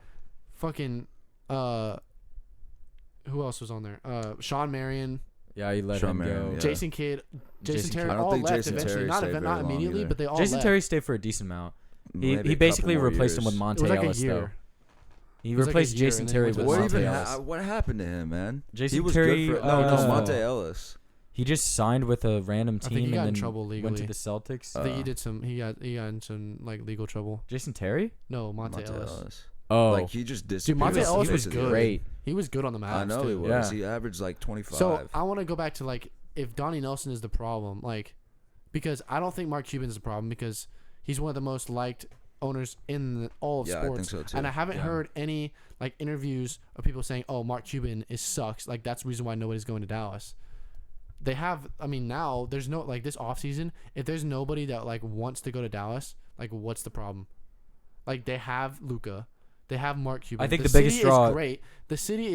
Speaker 2: fucking who else was on there? Sean Marion,
Speaker 1: Yeah, he let
Speaker 3: Sean
Speaker 1: him
Speaker 3: Marion,
Speaker 1: go.
Speaker 3: yeah.
Speaker 2: Jason Kidd, Jason Terry,
Speaker 3: I don't
Speaker 2: all
Speaker 3: think
Speaker 2: left
Speaker 3: Jason
Speaker 2: eventually.
Speaker 3: Terry
Speaker 2: Not
Speaker 3: stayed very long
Speaker 2: immediately,
Speaker 3: either.
Speaker 2: but they all
Speaker 1: Jason
Speaker 2: left.
Speaker 1: Terry stayed for a decent amount.
Speaker 3: Maybe
Speaker 1: He
Speaker 3: a couple
Speaker 1: basically
Speaker 3: more
Speaker 1: replaced him
Speaker 3: years.
Speaker 1: with
Speaker 2: It
Speaker 1: Monte
Speaker 2: was like
Speaker 1: Ellis,
Speaker 2: a
Speaker 1: though.
Speaker 2: year.
Speaker 1: He
Speaker 2: It was like a
Speaker 1: replaced
Speaker 2: year,
Speaker 1: Jason
Speaker 2: and then
Speaker 1: Terry
Speaker 2: he went
Speaker 1: with
Speaker 2: to
Speaker 3: What
Speaker 1: Monte
Speaker 3: even?
Speaker 1: Ellis.
Speaker 3: What happened to him, man?
Speaker 1: Jason
Speaker 3: he was
Speaker 1: Terry,
Speaker 3: good for no,
Speaker 1: uh,
Speaker 3: Monte Ellis.
Speaker 1: He just signed with a random
Speaker 2: I think he
Speaker 1: team
Speaker 2: got in
Speaker 1: and then
Speaker 2: trouble
Speaker 1: went
Speaker 2: legally.
Speaker 1: to the Celtics.
Speaker 2: I think he did some. He got in some like legal trouble.
Speaker 1: Jason Terry?
Speaker 2: No, Monte Ellis.
Speaker 1: Oh,
Speaker 3: Like he just disappeared.
Speaker 2: Monte
Speaker 3: off the
Speaker 2: Ellis
Speaker 3: face
Speaker 2: was
Speaker 3: of the
Speaker 2: good.
Speaker 3: earth.
Speaker 1: great.
Speaker 2: He was good on the Mavs.
Speaker 3: I know
Speaker 2: too.
Speaker 3: he was.
Speaker 1: Yeah.
Speaker 3: He averaged like 25.
Speaker 2: So I want to go back to like if Donnie Nelson is the problem, like because I don't think Mark Cuban is the problem because he's one of the most liked owners in all of
Speaker 3: Yeah, I
Speaker 2: sports.
Speaker 3: think so, too.
Speaker 2: And I haven't
Speaker 1: Yeah.
Speaker 2: heard any like interviews of people saying, "Oh, Mark Cuban is sucks." Like that's the reason why nobody's going to Dallas. They have. I mean, now there's no like this offseason, if there's nobody that like wants to go to Dallas, like what's the problem? Like they have Luka, they have Mark Cuban.
Speaker 1: I think
Speaker 2: the
Speaker 1: the biggest
Speaker 2: city
Speaker 1: draw-
Speaker 2: is great. The city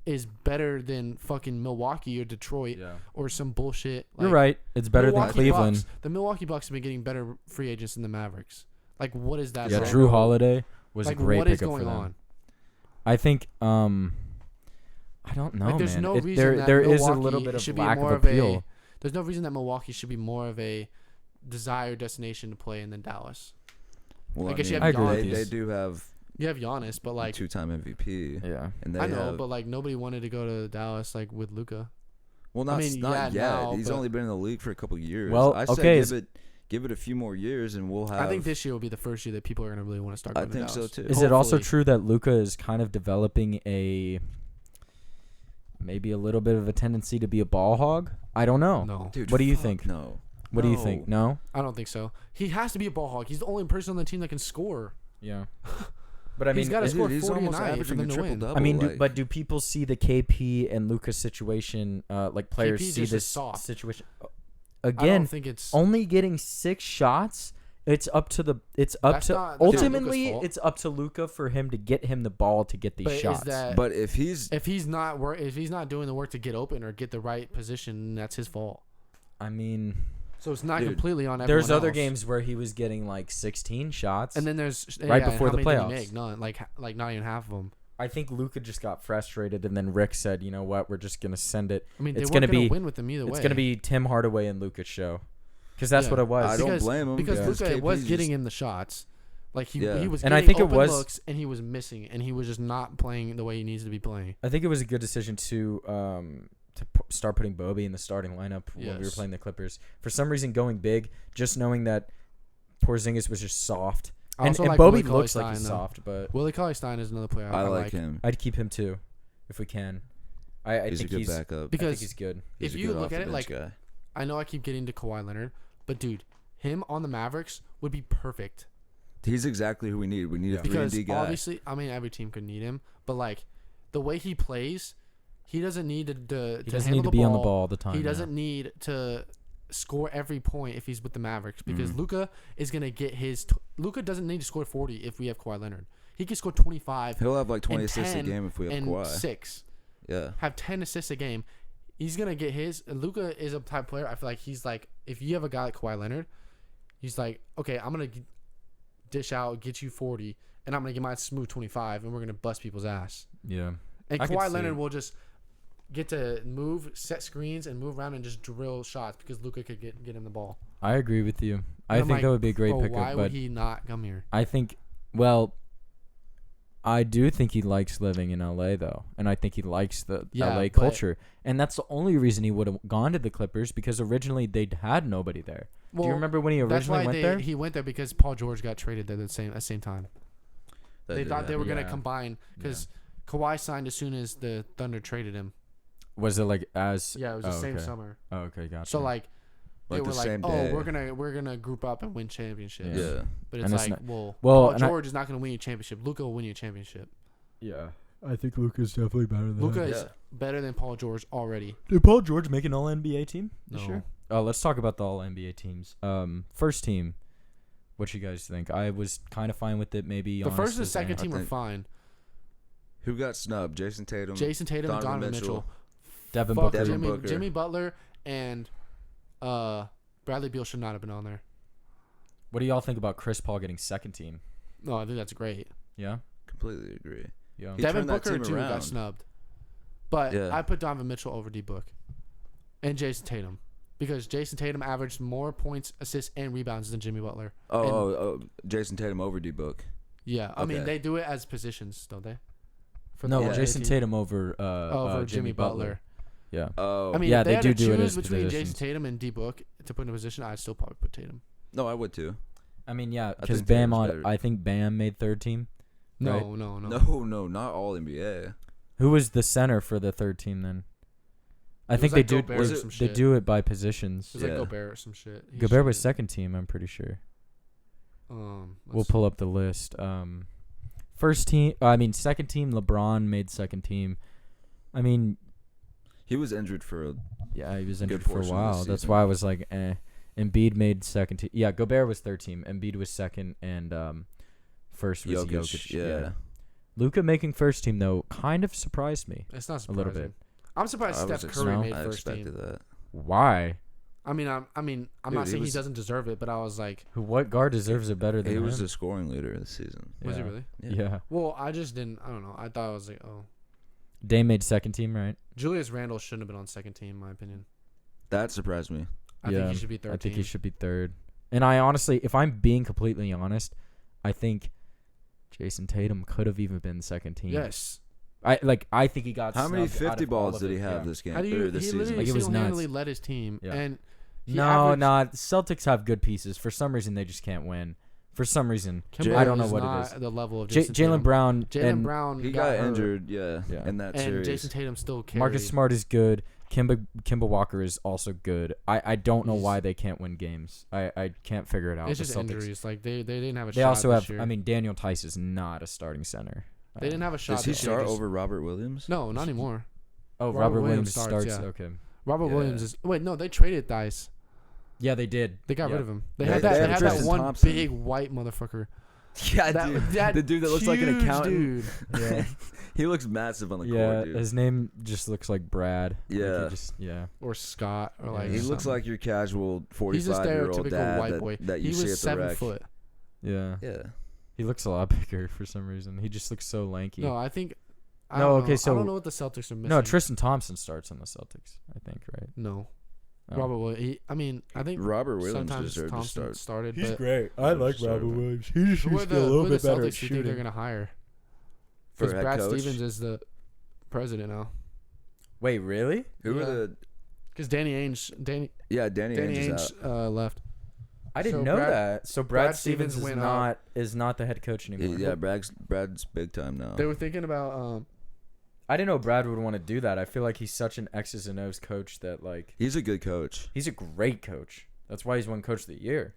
Speaker 2: is better than fucking Milwaukee or Detroit
Speaker 1: Yeah.
Speaker 2: or some bullshit.
Speaker 1: You're
Speaker 2: like,
Speaker 1: right. It's better than
Speaker 2: Milwaukee
Speaker 1: Cleveland.
Speaker 2: Bucks, the Milwaukee Bucks have been getting better free agents than the Mavericks. Like what is that?
Speaker 1: Yeah,
Speaker 2: about?
Speaker 1: Drew Holiday was
Speaker 2: Like
Speaker 1: a great
Speaker 2: what is
Speaker 1: pickup
Speaker 2: going
Speaker 1: for them.
Speaker 2: on?
Speaker 1: I think I don't know,
Speaker 2: Like there's
Speaker 1: man.
Speaker 2: no reason
Speaker 1: there
Speaker 2: that
Speaker 1: there is
Speaker 2: Milwaukee
Speaker 1: a little bit of
Speaker 2: should
Speaker 1: lack
Speaker 2: be more
Speaker 1: of appeal.
Speaker 2: There's no reason that Milwaukee should be more of a desired destination to play in than Dallas.
Speaker 3: well,
Speaker 2: I guess you
Speaker 3: mean,
Speaker 2: have
Speaker 1: I agree with
Speaker 3: they,
Speaker 1: you.
Speaker 3: they do have
Speaker 2: You have Giannis, but like
Speaker 3: two-time MVP.
Speaker 1: Yeah.
Speaker 3: And they
Speaker 2: I know,
Speaker 3: have,
Speaker 2: but like nobody wanted to go to Dallas like with Luka.
Speaker 3: well, not,
Speaker 2: I mean,
Speaker 3: not
Speaker 2: yeah,
Speaker 3: yet.
Speaker 2: now,
Speaker 3: He's
Speaker 2: but-
Speaker 3: only been in the league for a couple years.
Speaker 1: Well,
Speaker 3: I said
Speaker 1: okay,
Speaker 3: give it a few more years, and we'll have.
Speaker 2: I think this year will be the first year that people are gonna really want to start.
Speaker 3: I
Speaker 2: Going to
Speaker 3: think so
Speaker 2: Dallas.
Speaker 3: too.
Speaker 1: Is it also
Speaker 2: Hopefully.
Speaker 1: true that Luka is kind of developing maybe a little bit of a tendency to be a ball hog? I don't know.
Speaker 2: No,
Speaker 3: Dude,
Speaker 1: What do you
Speaker 3: fuck
Speaker 1: think?
Speaker 3: No.
Speaker 1: What do you think? No?
Speaker 2: I don't think so. He has to be a ball hog. He's the only person on the team that can score.
Speaker 1: Yeah. But I mean,
Speaker 2: He's gotta
Speaker 1: is-
Speaker 2: score
Speaker 3: Dude, he's
Speaker 2: 40 a
Speaker 3: almost
Speaker 2: night for
Speaker 3: averaging
Speaker 2: them
Speaker 3: a
Speaker 2: to
Speaker 3: triple
Speaker 2: win.
Speaker 3: double.
Speaker 1: I mean,
Speaker 3: like,
Speaker 1: do people see the KP and Lucas situation? Like players
Speaker 2: KP
Speaker 1: see
Speaker 2: just is
Speaker 1: this
Speaker 2: soft.
Speaker 1: situation
Speaker 2: I
Speaker 1: again.
Speaker 2: don't think it's.
Speaker 1: Only getting 6 shots. It's up to
Speaker 2: That's not- that's not
Speaker 1: ultimately
Speaker 2: Luka's fault.
Speaker 1: it's up to Luka for him to get him the ball to get these
Speaker 2: But
Speaker 1: shots.
Speaker 2: is that
Speaker 3: but if he's
Speaker 2: if he's not doing the work to get open or get the right position, that's his fault.
Speaker 1: I mean,
Speaker 2: So it's not
Speaker 3: Dude,
Speaker 2: completely on everyone
Speaker 1: there's other
Speaker 2: else.
Speaker 1: games where he was getting like 16 shots.
Speaker 2: And then there's
Speaker 1: Right
Speaker 2: yeah,
Speaker 1: before
Speaker 2: how
Speaker 1: the
Speaker 2: many did he
Speaker 1: playoffs.
Speaker 2: make? None, like not even half of them.
Speaker 1: I think Luka just got frustrated, and then Rick said, "You know what? We're just gonna send it.
Speaker 2: I mean, they
Speaker 1: It's
Speaker 2: weren't
Speaker 1: gonna
Speaker 2: going
Speaker 1: be-
Speaker 2: to win with them either way.
Speaker 1: It's gonna be Tim Hardaway and Luka's show, because that's
Speaker 2: Yeah.
Speaker 1: what it was."
Speaker 3: I don't blame him
Speaker 2: because
Speaker 3: because
Speaker 2: Luka was
Speaker 3: KP's
Speaker 2: getting
Speaker 3: just-
Speaker 2: him the shots. Like he
Speaker 3: Yeah.
Speaker 2: was
Speaker 1: And I
Speaker 2: getting
Speaker 1: think it
Speaker 2: open
Speaker 1: was-
Speaker 2: looks and he was missing and he was just not playing the way he needs to be playing.
Speaker 1: I think it was a good decision to start putting Bobby in the starting lineup when we were
Speaker 2: Yes.
Speaker 1: playing the Clippers. For some reason, going big, just knowing that Porzingis was just soft,
Speaker 2: I also
Speaker 1: and
Speaker 2: like
Speaker 1: Bobby
Speaker 2: Willie
Speaker 1: looks like he's
Speaker 2: Cauley-Stein, though.
Speaker 1: soft, but
Speaker 2: Willie Cauley-Stein is another player
Speaker 3: I like him.
Speaker 1: I'd keep him too, if we can. I
Speaker 3: He's a
Speaker 1: think
Speaker 3: good
Speaker 1: he's
Speaker 3: backup.
Speaker 1: I think
Speaker 2: Because
Speaker 1: he's good.
Speaker 3: He's
Speaker 2: if
Speaker 3: a
Speaker 2: you
Speaker 3: good
Speaker 2: look at it
Speaker 3: off-the-bench
Speaker 2: like
Speaker 3: guy.
Speaker 2: I know I keep getting to Kawhi Leonard, but dude, him on the Mavericks would be perfect.
Speaker 3: He's exactly who we need. We need a 3
Speaker 2: Because
Speaker 3: and D guy.
Speaker 2: obviously, I mean, every team could need him, but like the way he plays, he doesn't need to
Speaker 1: He
Speaker 2: handle
Speaker 1: doesn't need to
Speaker 2: the
Speaker 1: be
Speaker 2: ball.
Speaker 1: on the ball all the time.
Speaker 2: He
Speaker 1: yeah.
Speaker 2: doesn't need to score every point if he's with the Mavericks because
Speaker 3: Mhm.
Speaker 2: Luka is gonna get his. Luka doesn't need to score 40 if we have Kawhi Leonard. He can score 25
Speaker 3: He'll have like 20
Speaker 2: and
Speaker 3: assists a
Speaker 2: 10
Speaker 3: game if we have
Speaker 2: and
Speaker 3: Kawhi.
Speaker 2: 6.
Speaker 3: Yeah.
Speaker 2: Have 10 assists a game. He's gonna get his. Luka is a type player. I feel like he's like if you have a guy like Kawhi Leonard, he's like, okay, I'm gonna dish out, get you 40, and I'm gonna get my smooth 25, and we're gonna bust people's ass.
Speaker 1: Yeah.
Speaker 2: And
Speaker 1: I could
Speaker 2: Kawhi
Speaker 1: see
Speaker 2: Leonard
Speaker 1: it.
Speaker 2: will just get to move, set screens, and move around and just drill shots because Luka could get him the ball.
Speaker 1: I agree with you.
Speaker 2: And
Speaker 1: I
Speaker 2: I'm
Speaker 1: think
Speaker 2: like,
Speaker 1: that would be a great
Speaker 2: bro,
Speaker 1: pickup,
Speaker 2: why
Speaker 1: but
Speaker 2: would he not come here?
Speaker 1: I think, well, I do think he likes living in LA though, and I think he likes the
Speaker 2: Yeah,
Speaker 1: LA
Speaker 2: but-
Speaker 1: culture, and that's the only reason he would have gone to the Clippers because originally they had nobody there. Do you remember when he
Speaker 2: That's
Speaker 1: originally
Speaker 2: why
Speaker 1: went there?
Speaker 2: he went there because Paul George got traded there at the same time. They
Speaker 3: did
Speaker 2: thought they were
Speaker 3: happen.
Speaker 2: gonna
Speaker 1: Yeah.
Speaker 2: combine because Kawhi signed as soon as the Thunder traded him.
Speaker 1: Was it like as?
Speaker 2: Yeah, it was the same summer.
Speaker 1: Oh, okay, gotcha.
Speaker 2: So like they
Speaker 3: Like
Speaker 2: were
Speaker 3: the
Speaker 2: like,
Speaker 3: same
Speaker 2: oh,
Speaker 3: day.
Speaker 2: we're gonna group up and win championships.
Speaker 3: Yeah.
Speaker 2: But it's
Speaker 1: And it's
Speaker 2: like,
Speaker 1: not-
Speaker 2: well,
Speaker 1: well,
Speaker 2: Paul
Speaker 1: and I-
Speaker 2: George is not gonna win you a championship. Luka will win you a championship.
Speaker 1: yeah, I think Luka's definitely better than
Speaker 2: Luka
Speaker 1: him.
Speaker 2: is better than Paul George already.
Speaker 1: Did Paul George make an All NBA team this
Speaker 2: No.
Speaker 1: year? Oh, let's talk about the All NBA teams. First team. What you guys think? I was kind of fine with it. Maybe
Speaker 2: The first and
Speaker 1: as
Speaker 2: second
Speaker 1: Ant.
Speaker 2: team were
Speaker 3: think-
Speaker 2: fine.
Speaker 3: Who got snubbed? Jason Tatum.
Speaker 2: Jason Tatum and Donovan Mitchell.
Speaker 1: Devin
Speaker 2: Fuck
Speaker 1: Booker.
Speaker 3: Devin Booker.
Speaker 2: Jimmy Butler and Bradley Beal should not have been on there.
Speaker 1: What do y'all think about Chris Paul getting second team?
Speaker 2: No, I think that's great.
Speaker 1: Yeah,
Speaker 3: Completely agree.
Speaker 1: yeah.
Speaker 3: He
Speaker 2: Devin
Speaker 3: turned that
Speaker 2: Booker
Speaker 3: team
Speaker 2: too
Speaker 3: around.
Speaker 2: got snubbed, but
Speaker 3: Yeah.
Speaker 2: I put Donovan Mitchell over D Book and Jason Tatum because Jason Tatum averaged more points, assists, and rebounds than Jimmy Butler.
Speaker 3: Oh, Jason Tatum over D Book.
Speaker 2: Yeah, I mean
Speaker 3: Okay.
Speaker 2: they do it as positions, don't they? For
Speaker 1: No,
Speaker 2: the
Speaker 3: Yeah.
Speaker 1: Jason
Speaker 2: team.
Speaker 1: Tatum over
Speaker 2: Jimmy Butler.
Speaker 1: Yeah.
Speaker 3: Oh,
Speaker 2: I mean,
Speaker 1: Yeah,
Speaker 2: if they
Speaker 1: they
Speaker 2: had
Speaker 1: do
Speaker 2: to
Speaker 1: do it
Speaker 2: choose
Speaker 1: as
Speaker 2: between
Speaker 1: positions.
Speaker 2: Jason Tatum and D Book to put in a position, I'd still probably put Tatum.
Speaker 3: no, I would too.
Speaker 1: I mean, yeah,
Speaker 3: I
Speaker 1: because
Speaker 3: think
Speaker 1: Bam
Speaker 3: Tatum's
Speaker 1: on.
Speaker 3: better.
Speaker 1: I think Bam made third team.
Speaker 2: No,
Speaker 1: Right.
Speaker 2: no.
Speaker 3: No, not all NBA.
Speaker 1: Who was the center for the third team then? I
Speaker 2: It
Speaker 1: think
Speaker 2: was like
Speaker 1: they do.
Speaker 2: Gobert
Speaker 3: was
Speaker 2: or
Speaker 3: it-
Speaker 2: some
Speaker 1: They
Speaker 2: shit.
Speaker 1: do it by positions.
Speaker 2: It was like
Speaker 3: Yeah.
Speaker 2: Gobert or some shit. He
Speaker 1: Gobert was
Speaker 2: should-
Speaker 1: second team. I'm pretty sure.
Speaker 2: Let's
Speaker 1: We'll pull up the list. First team. I mean, second team. LeBron made second team. I mean,
Speaker 3: He was injured for.
Speaker 1: yeah, he was
Speaker 3: Good
Speaker 1: injured for a
Speaker 3: portion of the
Speaker 1: while. That's
Speaker 3: season.
Speaker 1: why I was like, eh. Embiid made second team. Yeah, Gobert was third team. Embiid was second, and first was Jokic.
Speaker 3: Yeah.
Speaker 1: Luka making first team though kind of surprised me.
Speaker 2: It's not
Speaker 1: A
Speaker 2: surprising.
Speaker 1: little bit.
Speaker 2: I'm surprised
Speaker 3: I was
Speaker 2: Steph
Speaker 3: ex-
Speaker 2: Curry
Speaker 1: no.
Speaker 2: made
Speaker 3: I
Speaker 2: first
Speaker 3: expected
Speaker 2: team.
Speaker 3: that.
Speaker 1: Why?
Speaker 2: I'm
Speaker 3: Dude,
Speaker 2: not
Speaker 3: he
Speaker 2: saying he
Speaker 3: was-
Speaker 2: doesn't deserve it, but I was like,
Speaker 1: What guard deserves it better than
Speaker 3: He
Speaker 1: him?
Speaker 3: was the scoring leader this season.
Speaker 2: was he
Speaker 1: Yeah.
Speaker 2: really?
Speaker 1: Yeah.
Speaker 2: Well, I just didn't. I don't know. I thought I was like, oh,
Speaker 1: Dame made second team, right?
Speaker 2: Julius Randle shouldn't have been on second team, in my opinion.
Speaker 3: That surprised me.
Speaker 2: I think he should be third
Speaker 1: I think
Speaker 2: team.
Speaker 1: he should be third. And I honestly, if I'm being completely honest, I think Jason Tatum could have even been second team.
Speaker 2: Yes.
Speaker 1: I think he got.
Speaker 3: How many
Speaker 1: snubbed out
Speaker 3: 50
Speaker 1: of all
Speaker 3: balls
Speaker 1: of
Speaker 3: did
Speaker 1: it,
Speaker 3: he have
Speaker 1: yeah.
Speaker 3: this game
Speaker 2: How do you?
Speaker 3: or
Speaker 2: He
Speaker 3: this season?
Speaker 2: literally
Speaker 1: Like, it was
Speaker 2: single-handedly
Speaker 1: nuts.
Speaker 2: led his team,
Speaker 1: Yeah.
Speaker 2: and he
Speaker 1: No,
Speaker 2: averaged-
Speaker 1: no. The Celtics have good pieces. For some reason, they just can't win. For some reason,
Speaker 2: Kemba
Speaker 1: I don't know
Speaker 2: is
Speaker 1: what
Speaker 2: not
Speaker 1: it is.
Speaker 2: The level of Jason
Speaker 1: Jalen
Speaker 2: Tatum.
Speaker 1: Brown
Speaker 2: Jalen
Speaker 1: and
Speaker 2: Brown
Speaker 3: He got
Speaker 2: hurt,
Speaker 3: injured, yeah,
Speaker 1: Yeah.
Speaker 3: in that
Speaker 2: and
Speaker 3: series.
Speaker 2: Jason Tatum still carried.
Speaker 1: Marcus Smart is good. Kimba Walker is also good. I don't know
Speaker 2: He's-
Speaker 1: why they can't win games. I can't figure it out.
Speaker 2: It's
Speaker 1: The
Speaker 2: just
Speaker 1: Celtics-
Speaker 2: injuries. Like they didn't have a
Speaker 1: They
Speaker 2: shot.
Speaker 1: also
Speaker 2: this
Speaker 1: have.
Speaker 2: year.
Speaker 1: I mean, Daniel Tice is not a starting center.
Speaker 2: they didn't have a shot.
Speaker 3: Does he
Speaker 2: this year,
Speaker 3: start
Speaker 2: just-
Speaker 3: over Robert Williams?
Speaker 2: No, not anymore.
Speaker 1: Oh,
Speaker 2: Robert
Speaker 1: Robert
Speaker 2: Williams
Speaker 1: Williams
Speaker 2: starts,
Speaker 1: starts.
Speaker 2: yeah.
Speaker 1: Okay.
Speaker 2: Robert
Speaker 3: Yeah.
Speaker 2: Williams is. Wait, no, they traded Dice.
Speaker 1: Yeah, they did.
Speaker 2: They got
Speaker 1: Yeah.
Speaker 2: rid of him. They
Speaker 3: They-
Speaker 2: had
Speaker 3: they
Speaker 2: that. They
Speaker 3: have
Speaker 2: had that
Speaker 3: Tristan
Speaker 2: one
Speaker 3: Thompson.
Speaker 2: big white motherfucker.
Speaker 3: Yeah,
Speaker 2: That
Speaker 3: the dude that looks like an
Speaker 2: huge
Speaker 3: accountant.
Speaker 2: Dude.
Speaker 1: Yeah.
Speaker 3: He looks massive on the
Speaker 1: Yeah.
Speaker 3: court, dude.
Speaker 1: His name just looks like Brad. Like,
Speaker 3: Yeah.
Speaker 1: he just, yeah.
Speaker 2: Or Scott. Or like.
Speaker 3: He looks
Speaker 2: something.
Speaker 3: like your casual
Speaker 2: He's a
Speaker 3: 45-year-old
Speaker 2: stereotypical
Speaker 3: dad
Speaker 2: white boy.
Speaker 3: that you
Speaker 2: he
Speaker 3: see
Speaker 2: was
Speaker 3: at the
Speaker 2: 7
Speaker 3: rec.
Speaker 2: foot.
Speaker 1: Yeah.
Speaker 3: Yeah.
Speaker 1: He looks a lot bigger for some reason. He just looks so lanky.
Speaker 2: No, I think. I
Speaker 1: No,
Speaker 2: don't
Speaker 1: okay,
Speaker 2: know.
Speaker 1: so-
Speaker 2: I don't know what the Celtics are missing.
Speaker 1: No, Tristan Thompson starts on the Celtics, I think, right?
Speaker 2: No.
Speaker 1: Oh.
Speaker 2: Robert Williams. I think
Speaker 3: Robert Williams
Speaker 2: sometimes
Speaker 3: deserved to
Speaker 2: Thompson
Speaker 3: start.
Speaker 2: started. But
Speaker 1: great.
Speaker 3: I like Robert
Speaker 1: Williams. He just
Speaker 2: who are the Celtics do you think they're gonna hire?
Speaker 3: For
Speaker 2: Because
Speaker 3: head
Speaker 2: Brad
Speaker 3: coach?
Speaker 2: Stevens is the president now.
Speaker 1: Wait, really?
Speaker 3: Who
Speaker 2: Yeah.
Speaker 3: are the?
Speaker 2: Because Danny Ainge
Speaker 3: Danny
Speaker 2: Danny
Speaker 3: Ainge is
Speaker 2: Ainge
Speaker 3: out.
Speaker 2: left.
Speaker 1: I didn't
Speaker 2: So
Speaker 1: know
Speaker 2: Brad-
Speaker 1: that. So
Speaker 2: Brad
Speaker 1: Brad Stevens
Speaker 2: Stevens
Speaker 1: is
Speaker 2: went
Speaker 1: not the head coach anymore.
Speaker 3: Yeah, Brad's big time now.
Speaker 2: They were thinking about
Speaker 1: I didn't know Brad would want to do that. I feel like he's such an X's and O's coach that like
Speaker 3: He's a good coach.
Speaker 1: he's a great coach. That's why he's won Coach of the Year,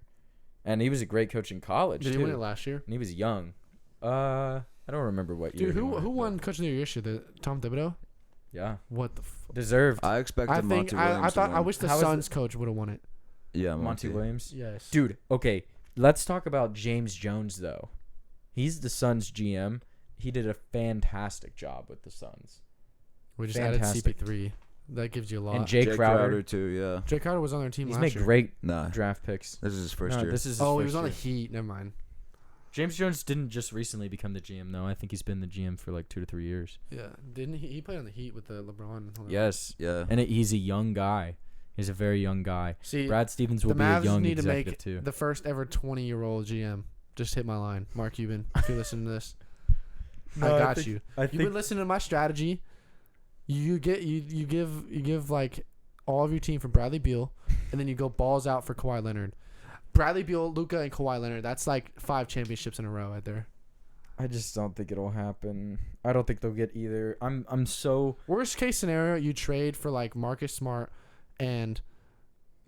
Speaker 1: and he was a great coach in college
Speaker 2: Did
Speaker 1: too.
Speaker 2: he win it last year?
Speaker 1: And he was young. I don't remember what year.
Speaker 2: Dude,
Speaker 1: he
Speaker 2: who
Speaker 1: won it,
Speaker 2: won
Speaker 1: but-
Speaker 2: Coach of the Year this year? Tom Thibodeau?
Speaker 1: Yeah,
Speaker 2: What the fuck?
Speaker 1: deserved.
Speaker 3: I expected
Speaker 2: I
Speaker 3: Monty
Speaker 2: think
Speaker 3: Williams
Speaker 2: I thought
Speaker 3: to
Speaker 2: I
Speaker 3: win.
Speaker 2: wish the
Speaker 1: How is
Speaker 2: Suns coach would have won it.
Speaker 3: Yeah,
Speaker 1: Monty Williams.
Speaker 2: Yes.
Speaker 1: Dude, okay, let's talk about James Jones though. He's the Suns GM. He did a fantastic job with the Suns.
Speaker 2: We just
Speaker 1: Fantastic.
Speaker 2: added CP3. That gives you a lot.
Speaker 1: And Jay
Speaker 3: Jake
Speaker 1: Crowder.
Speaker 3: too. Yeah.
Speaker 2: Jay Crowder was on their team
Speaker 1: He's
Speaker 2: last
Speaker 1: made
Speaker 2: year.
Speaker 1: great
Speaker 3: Nah,
Speaker 1: draft picks.
Speaker 3: this is his first
Speaker 1: No,
Speaker 3: year.
Speaker 1: this is his
Speaker 2: Oh, he
Speaker 1: first
Speaker 2: was on the
Speaker 1: year.
Speaker 2: Heat. Never mind.
Speaker 1: James Jones didn't just recently become the GM though. I think he's been the GM for like 2 to 3 years.
Speaker 2: Yeah, didn't he? He played on the Heat with the LeBron. And all that.
Speaker 1: Yes,
Speaker 3: yeah.
Speaker 1: and he's a young guy. He's a very young guy.
Speaker 2: See,
Speaker 1: Brad Stevens will
Speaker 2: the
Speaker 1: be a
Speaker 2: Mavs
Speaker 1: young
Speaker 2: need to
Speaker 1: executive
Speaker 2: make
Speaker 1: too.
Speaker 2: the first ever 20-year-old GM. Just hit my line, Mark Cuban. If you listen to this, I got you. You've been listening to my strategy. You give like all of your team for Bradley Beal, and then you go balls out for Kawhi Leonard. Bradley Beal, Luka, and Kawhi Leonard. That's like 5 championships in a row right there.
Speaker 1: I just don't think it'll happen. I don't think they'll get either. I'm so
Speaker 2: Worst case scenario, you trade for like Marcus Smart and